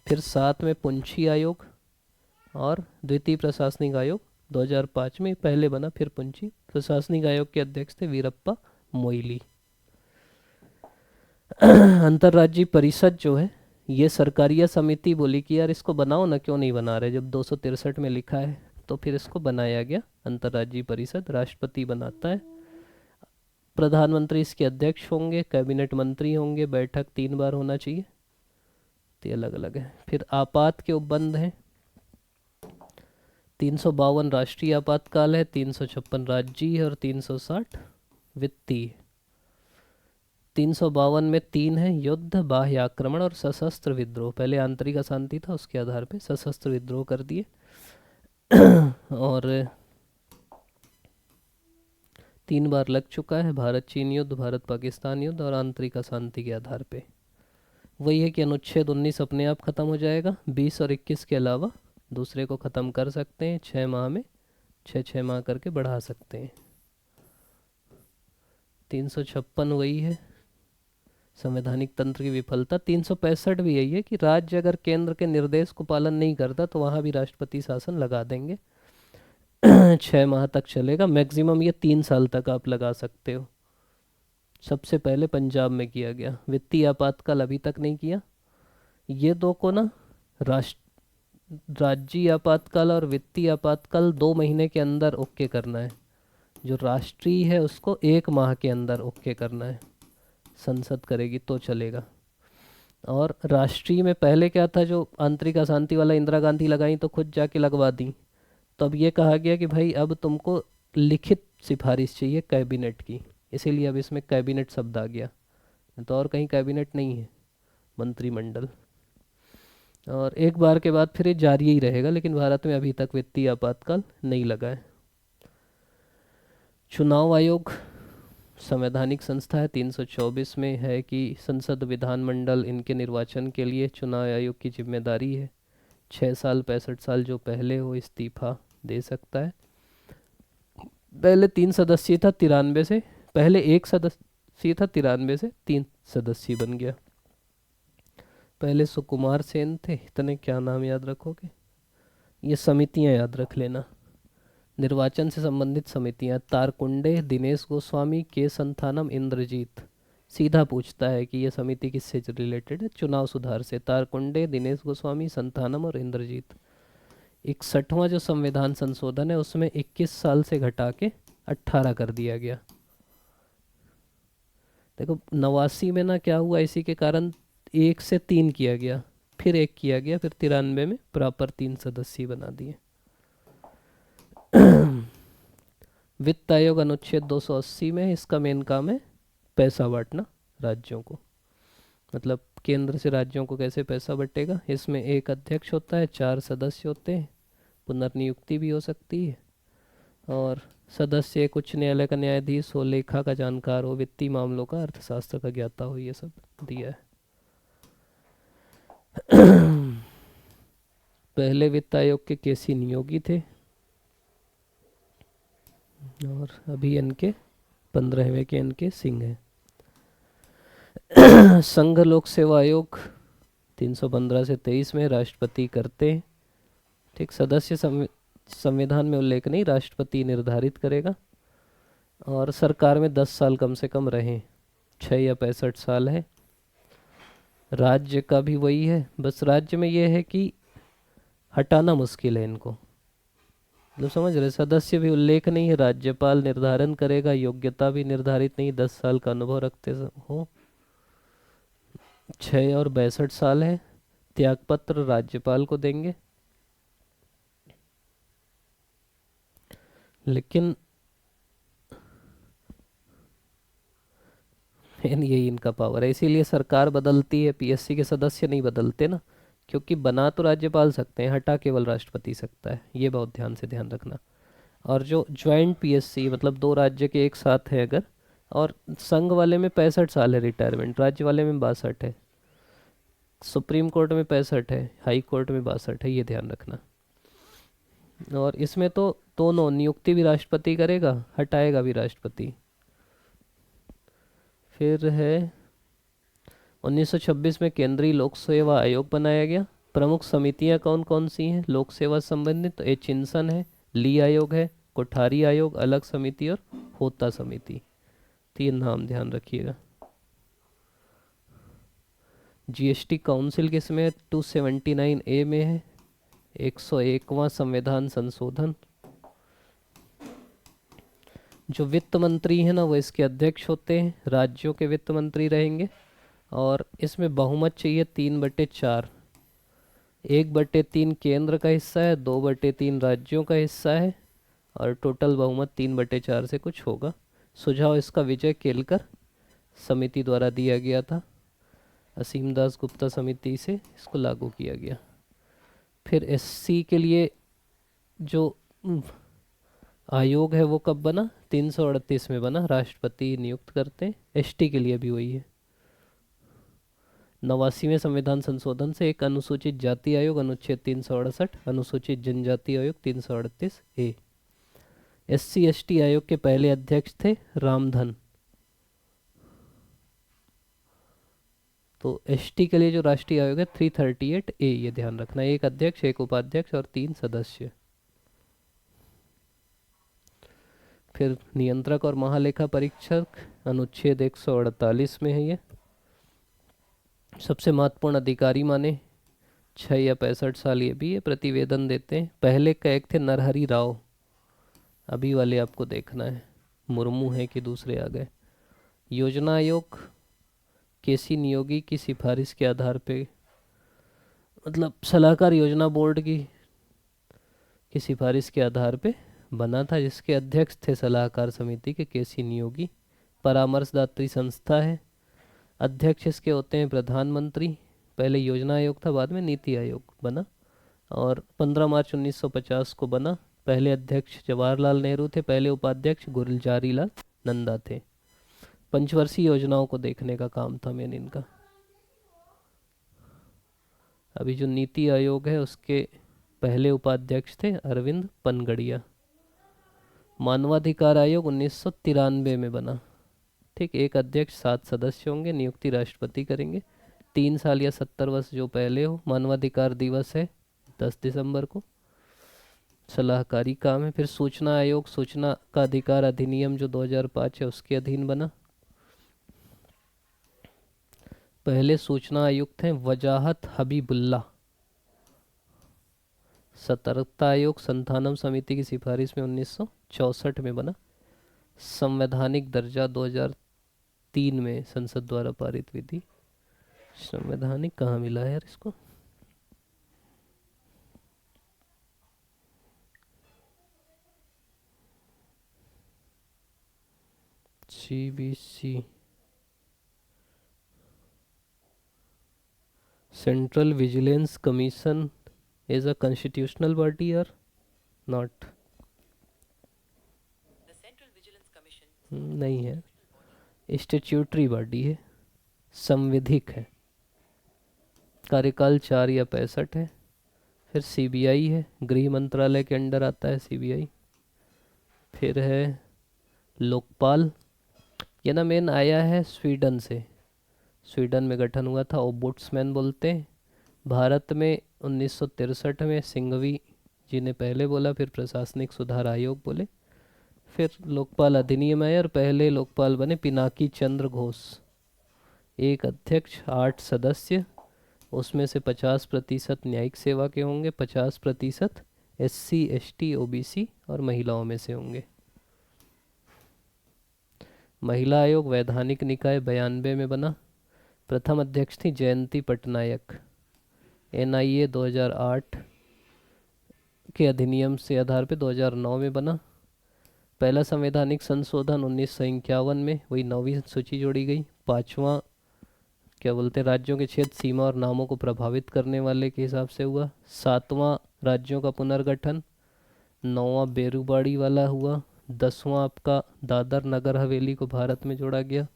फिर 7 में पुंछी आयोग और द्वितीय प्रशासनिक आयोग 2005 में पहले बना, फिर पुंछी। प्रशासनिक आयोग के अध्यक्ष थे वीरप्पा मोइली। अंतर्राज्यीय परिषद जो है, ये सरकारिया समिति बोली कि यार इसको बनाओ ना, क्यों नहीं बना रहे, जब 263 में लिखा है तो फिर इसको बनाया गया अंतर्राज्यीय परिषद। राष्ट्रपति बनाता है, प्रधानमंत्री इसके अध्यक्ष होंगे, कैबिनेट मंत्री होंगे, बैठक 3 बार होना चाहिए। तो अलग अलग है। फिर आपात के उपबंध हैं, 352 राष्ट्रीय आपातकाल है, 356 राज्यीय और 360 वित्तीय। 352 में 3 है, युद्ध, बाह्य आक्रमण और सशस्त्र विद्रोह। पहले आंतरिक अशांति था, उसके आधार पे सशस्त्र विद्रोह कर दिए। और 3 बार लग चुका है, भारत चीन युद्ध, भारत पाकिस्तान युद्ध और आंतरिक अशांति के आधार पे। वही है कि अनुच्छेद 19 अपने आप ख़त्म हो जाएगा, 20 और 21 के अलावा दूसरे को ख़त्म कर सकते हैं 6 माह में, 6 माह करके बढ़ा सकते हैं। 356 वही है, संवैधानिक तंत्र की विफलता। 365 भी यही है कि राज्य अगर केंद्र के निर्देश को पालन नहीं करता तो वहाँ भी राष्ट्रपति शासन लगा देंगे। 6 माह तक चलेगा, मैक्सिमम ये 3 साल तक आप लगा सकते हो। सबसे पहले पंजाब में किया गया। वित्तीय आपातकाल अभी तक नहीं किया। ये दो को ना, राज्यीय आपातकाल और वित्तीय आपातकाल 2 महीने के अंदर ओके करना है। जो राष्ट्रीय है उसको 1 माह के अंदर ओके करना है, संसद करेगी तो चलेगा। और राष्ट्रीय में पहले क्या था, जो आंतरिक अशांति वाला इंदिरा गांधी लगाई तो खुद जाके लगवा दी। तो अब ये कहा गया कि भाई अब तुमको लिखित सिफारिश चाहिए कैबिनेट की, इसीलिए अब इसमें कैबिनेट शब्द आ गया। तो और कहीं कैबिनेट नहीं है, मंत्रिमंडल। और एक बार के बाद फिर ये जारी ही रहेगा, लेकिन भारत में अभी तक वित्तीय आपातकाल नहीं लगा है। चुनाव आयोग संवैधानिक संस्था है, 324 में है कि संसद, विधानमंडल, इनके निर्वाचन के लिए चुनाव आयोग की जिम्मेदारी है। 6 साल 65 साल जो पहले हो इस्तीफा दे सकता है। पहले 3 सदस्यीय था, 93 से। पहले 1 सीधा 93 से 3 सदस्य बन गया। पहले सुकुमार सेन थे, इतने क्या नाम याद रखोगे, ये समितियां याद रख लेना। निर्वाचन से संबंधित समितियां, तारकुंडे, दिनेश गोस्वामी, के संथानम, इंद्रजीत। सीधा पूछता है कि ये समिति किससे रिलेटेड है, चुनाव सुधार से। तारकुंडे, दिनेश गोस्वामी, संथानम और इंद्रजीत। 61वां जो संविधान संशोधन है उसमें 21 साल से घटा के 18 कर दिया गया। देखो 89 में ना क्या हुआ, इसी के कारण 1 से 3 किया गया, फिर 1 किया गया, फिर 93 में प्रॉपर 3 सदस्य बना दिए। वित्त आयोग अनुच्छेद 280 में इसका मेन काम है पैसा बांटना राज्यों को, मतलब केंद्र से राज्यों को कैसे पैसा बटेगा। इसमें एक अध्यक्ष होता है, 4 सदस्य होते हैं, पुनर्नियुक्ति भी हो सकती है, और सदस्य एक उच्च न्यायालय का न्यायाधीश हो, लेखा का जानकार हो, वित्तीय मामलों का, अर्थशास्त्र का ज्ञाता हो, ये सब दिया है। पहले वित्त आयोग के केसी नियोगी थे और अभी इनके 15वें के इनके सिंह हैं। संघ लोक सेवा आयोग 315 से 23 में राष्ट्रपति करते हैं। ठीक, सदस्य संविधान में उल्लेख नहीं, राष्ट्रपति निर्धारित करेगा। और सरकार में 10 साल कम से कम रहें, 6 या 65 साल है। राज्य का भी वही है, बस राज्य में ये है कि हटाना मुश्किल है इनको, मतलब समझ रहे, सदस्य भी उल्लेख नहीं है, राज्यपाल निर्धारण करेगा, योग्यता भी निर्धारित नहीं, 10 साल का अनुभव रखते हो, 6 और 62 साल है। त्यागपत्र राज्यपाल को देंगे, लेकिन यही इनका पावर है, इसीलिए सरकार बदलती है, पीएससी के सदस्य नहीं बदलते ना, क्योंकि बना तो राज्यपाल सकते हैं, हटा केवल राष्ट्रपति सकता है, ये बहुत ध्यान रखना। और जो ज्वाइंट पीएससी मतलब 2 राज्य के एक साथ है अगर, और संघ वाले में 65 साल है रिटायरमेंट, राज्य वाले में 62 है, सुप्रीम कोर्ट में 65 है, हाई कोर्ट में 62 है, ये ध्यान रखना। और इसमें तो दोनों, नियुक्ति भी राष्ट्रपति करेगा, हटाएगा भी राष्ट्रपति। फिर है 1926 में केंद्रीय लोक सेवा आयोग बनाया गया। प्रमुख समितियां कौन कौन सी हैं लोक सेवा संबंधित, तो चिंसन है, ली आयोग है, कोठारी आयोग, अलग समिति और होता समिति, 3 नाम ध्यान रखिएगा। जीएसटी काउंसिल किसमें है, 279A में है, 101वां संविधान संशोधन। जो वित्त मंत्री हैं ना वो इसके अध्यक्ष होते हैं, राज्यों के वित्त मंत्री रहेंगे, और इसमें बहुमत चाहिए 3/4, 1/3 केंद्र का हिस्सा है, 2/3 राज्यों का हिस्सा है, और टोटल बहुमत 3/4 से कुछ होगा। सुझाव इसका विजय केलकर समिति द्वारा दिया गया था, असीम दास गुप्ता समिति से इसको लागू किया गया। फिर एससी के लिए जो आयोग है वो कब बना, 338 में बना, राष्ट्रपति नियुक्त करते हैं। एसटी के लिए भी वही है। 89वें संविधान संशोधन से एक अनुसूचित जाति आयोग अनुच्छेद 368, अनुसूचित जनजाति आयोग 338A। एससी एसटी आयोग के पहले अध्यक्ष थे रामधन। तो एसटी के लिए जो राष्ट्रीय आयोग है 338A, ये ध्यान रखना, एक अध्यक्ष, एक उपाध्यक्ष और 3 सदस्य। फिर नियंत्रक और महालेखा परीक्षक अनुच्छेद 148 में है ये। सबसे महत्वपूर्ण अधिकारी माने, 6 या 65 साल ये भी है, प्रतिवेदन देते हैं। पहले का एक थे नरहरि राव, अभी वाले आपको देखना है मुर्मू है कि दूसरे आ गए। योजना आयोग केसी नियोगी की सिफारिश के आधार पे, मतलब सलाहकार योजना बोर्ड की सिफारिश के आधार पे बना था, जिसके अध्यक्ष थे सलाहकार समिति के केसी नियोगी। परामर्शदात्री संस्था है, अध्यक्ष इसके होते हैं प्रधानमंत्री। पहले योजना आयोग था, बाद में नीति आयोग बना, और 15 मार्च 1950 को बना। पहले अध्यक्ष जवाहरलाल नेहरू थे, पहले उपाध्यक्ष गुलजारी लाल नंदा थे। पंचवर्षीय योजनाओं को देखने का काम था मेन इनका। अभी जो नीति आयोग है उसके पहले उपाध्यक्ष थे अरविंद पनगड़िया। मानवाधिकार आयोग 1993 में बना। ठीक, एक अध्यक्ष 7 सदस्य होंगे, नियुक्ति राष्ट्रपति करेंगे। 3 साल या 70 वर्ष जो पहले हो। मानवाधिकार दिवस है 10 दिसंबर को। सलाहकारी काम है। फिर सूचना आयोग, सूचना का अधिकार अधिनियम जो 2005 है उसके अधीन बना। पहले सूचना आयुक्त हैं वजाहत हबीबुल्ला। सतर्कता आयोग संथानम समिति की सिफारिश में 1964 में बना। संवैधानिक दर्जा 2003 में संसद द्वारा पारित विधि। संवैधानिक कहाँ मिला है यार इसको? CBC, Central Vigilance Commission is a constitutional body or not? नहीं है, स्टैट्यूटरी बॉडी है, संविधिक है, कार्यकाल 4 या 65 है। फिर CBI है, गृह मंत्रालय के अंडर आता है CBI। फिर है लोकपाल, ये ना मेन आया है स्वीडन से, स्वीडन में गठन हुआ था, ओम्बुड्समैन बोलते हैं। भारत में 1963 में सिंघवी जी ने पहले बोला, फिर प्रशासनिक सुधार आयोग बोले, फिर लोकपाल अधिनियम आया और पहले लोकपाल बने पिनाकी चंद्र घोष। एक अध्यक्ष 8 सदस्य, उसमें से 50% न्यायिक सेवा के होंगे, 50% SC ST OBC और महिलाओं में से होंगे। महिला आयोग वैधानिक निकाय 92 में बना। प्रथम अध्यक्ष थी जयंती पटनायक। NIA 2008 के अधिनियम से आधार पे 2009 में बना। पहला संवैधानिक संशोधन 1951 में, वही 9वीं सूची जोड़ी गई। 5वां क्या बोलते हैं, राज्यों के क्षेत्र सीमा और नामों को प्रभावित करने वाले के हिसाब से हुआ। 7वां राज्यों का पुनर्गठन। 9वां बेरूबाड़ी वाला हुआ। 10वां आपका दादर नगर हवेली को भारत में जोड़ा गया।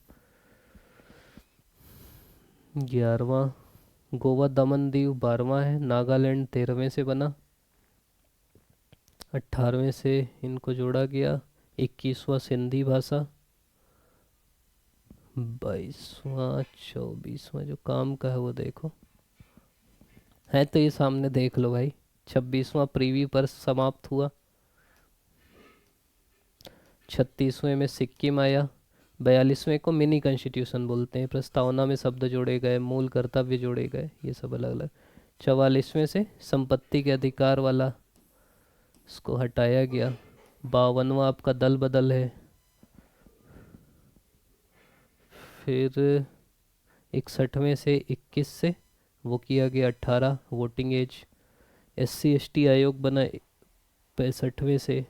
11वां गोवा दमन दीव 12वां है। नागालैंड 13वें से बना। 18वें से इनको जोड़ा गया। 21वां सिंधी भाषा। 22वां 24वां जो काम का है वो देखो है तो ये सामने देख लो भाई। 26वां प्रीवी पर समाप्त हुआ। 36वें में सिक्किम आया। 42वें को मिनी कॉन्स्टिट्यूशन बोलते हैं। प्रस्तावना में शब्द जोड़े गए, मूल कर्तव्य जोड़े गए, ये सब अलग अलग। 44वें से संपत्ति के अधिकार वाला इसको हटाया गया। 52वां आपका दल बदल है। फिर 61वें से 21 से वो किया गया 18 वोटिंग एज। SC ST आयोग बना 65वें से।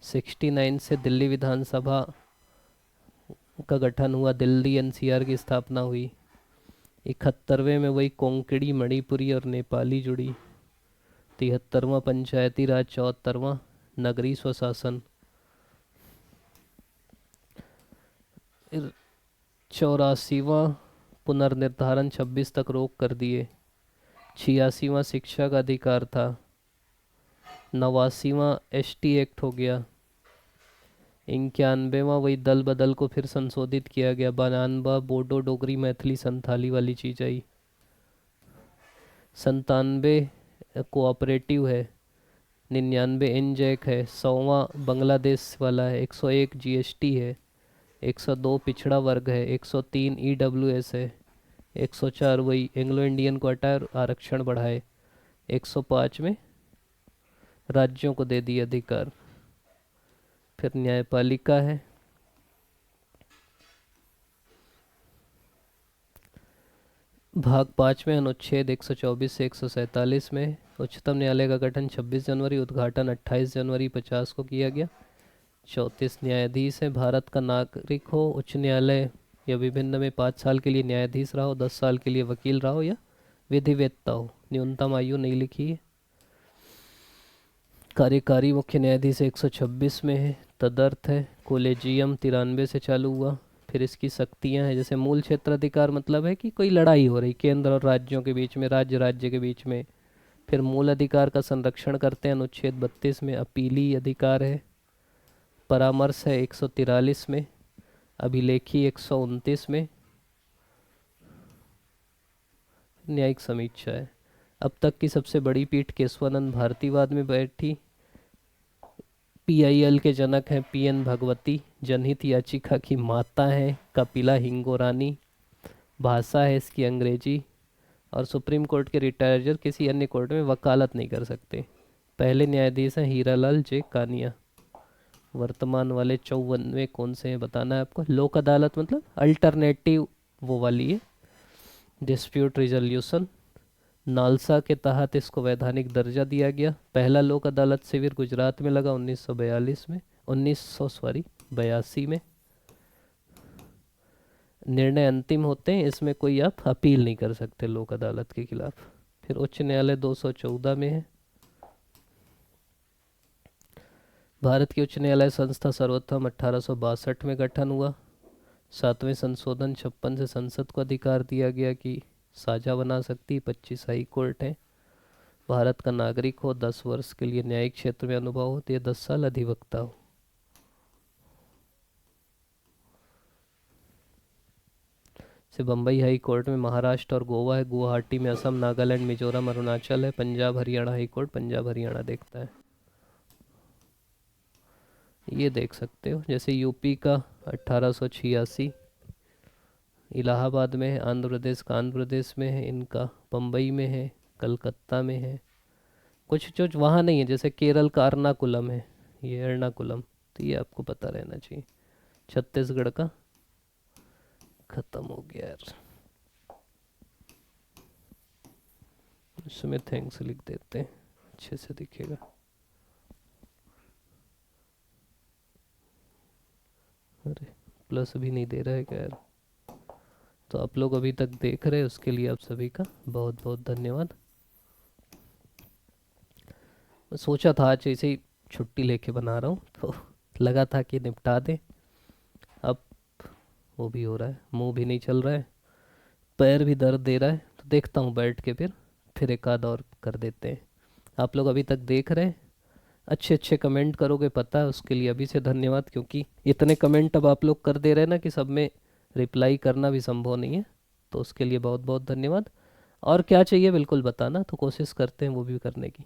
69 से दिल्ली विधानसभा का गठन हुआ, दिल्ली NCR की स्थापना हुई। 71वें में वही कोंकणी मणिपुरी और नेपाली जुड़ी। 73वां पंचायती राज। 74वां नगरीय स्वशासन। 84वां पुनर्निर्धारण 26 तक रोक कर दिए। 86वां शिक्षा का अधिकार था। 89वां ST एक्ट हो गया। 91वां वही दल बदल को फिर संशोधित किया गया। 92 बोडो डोगरी मैथिली संथाली वाली चीज आई। 97 कोऑपरेटिव है। 99 NJAC है। 100वां बांग्लादेश वाला है। 101 GST है। 102 पिछड़ा वर्ग है। 103 EWS है। 104 वही एंग्लो इंडियन को हटाए और आरक्षण बढ़ाए। 105 में राज्यों को दे दिए अधिकार। फिर न्यायपालिका है। भाग 5 में अनुच्छेद 124 से 147 में उच्चतम न्यायालय का गठन 26 जनवरी, उद्घाटन 28 जनवरी 50 को किया गया। 34 न्यायाधीश है। भारत का नागरिक हो, उच्च न्यायालय या विभिन्न में 5 साल के लिए न्यायाधीश रहा हो, 10 साल के लिए वकील रहा हो या विधिवेत्ता हो। न्यूनतम आयु नहीं लिखी है। कार्यकारी मुख्य न्यायाधीश 126 में है। तदर्थ है। कोलेजियम 93 से चालू हुआ। फिर इसकी शक्तियां हैं, जैसे मूल क्षेत्र अधिकार मतलब है कि कोई लड़ाई हो रही केंद्र और राज्यों के बीच में, राज्य के बीच में। फिर मूल अधिकार का संरक्षण करते हैं अनुच्छेद 32 में। अपीली अधिकार है। परामर्श है 143 में। अभिलेखी 129 में न्यायिक समीक्षा है। अब तक की सबसे बड़ी पीठ केशवानंद भारतीवाद में बैठी। पीआईएल के जनक हैं पीएन भगवती। जनहित याचिका की माता हैं कपिला हिंगोरानी। भाषा है इसकी अंग्रेजी। और सुप्रीम कोर्ट के रिटायर जज किसी अन्य कोर्ट में वकालत नहीं कर सकते। पहले न्यायाधीश हैं हीरालाल जे कानिया। वर्तमान वाले 54वें कौन से हैं बताना है आपको। लोक अदालत मतलब अल्टरनेटिव वो वाली है, डिस्प्यूट रिजोल्यूशन। नालसा के तहत इसको वैधानिक दर्जा दिया गया। पहला लोक अदालत शिविर गुजरात में लगा 1942 में 1982 में। निर्णय अंतिम होते हैं, इसमें कोई आप अपील नहीं कर सकते लोक अदालत के खिलाफ। फिर उच्च न्यायालय 214 में है। भारत की उच्च न्यायालय संस्था सर्वोत्तम 1862 में गठन हुआ। 7वें संशोधन 56 से संसद को अधिकार दिया गया कि साझा बना सकती। 25 हाई कोर्ट है। भारत का नागरिक हो, 10 वर्ष के लिए न्यायिक क्षेत्र में अनुभव हो, तो 10 साल अधिवक्ता हो। से बम्बई हाई कोर्ट में महाराष्ट्र और गोवा है। गुवाहाटी में असम, नागालैंड, मिजोरम, अरुणाचल है। पंजाब हरियाणा हाई कोर्ट पंजाब हरियाणा देखता है। ये देख सकते हो, जैसे यूपी का 1886 इलाहाबाद में है। आंध्र प्रदेश का आंध्र प्रदेश में है। इनका बम्बई में है, कलकत्ता में है। कुछ जो वहाँ नहीं है, जैसे केरल का एर्नाकुलम है, ये एर्नाकुलम, तो ये आपको पता रहना चाहिए। छत्तीसगढ़ का खत्म हो गया यार, इसमें थैंक्स लिख देते हैं, अच्छे से दिखेगा। अरे प्लस भी नहीं दे रहा है क्या यार। तो आप लोग अभी तक देख रहे हैं, उसके लिए आप सभी का बहुत बहुत धन्यवाद। मैं सोचा था आज ऐसे ही छुट्टी लेके बना रहा हूँ, तो लगा था कि निपटा दें। अब वो भी हो रहा है, मुंह भी नहीं चल रहा है, पैर भी दर्द दे रहा है, तो देखता हूँ बैठ के फिर एक आध और कर देते हैं। आप लोग अभी तक देख रहे हैं, अच्छे अच्छे कमेंट करोगे पता है, उसके लिए अभी से धन्यवाद। क्योंकि इतने कमेंट अब आप लोग कर दे रहे हैं ना कि सब में रिप्लाई करना भी संभव नहीं है, तो उसके लिए बहुत बहुत धन्यवाद। और क्या चाहिए बिल्कुल बताना, तो कोशिश करते हैं वो भी करने की।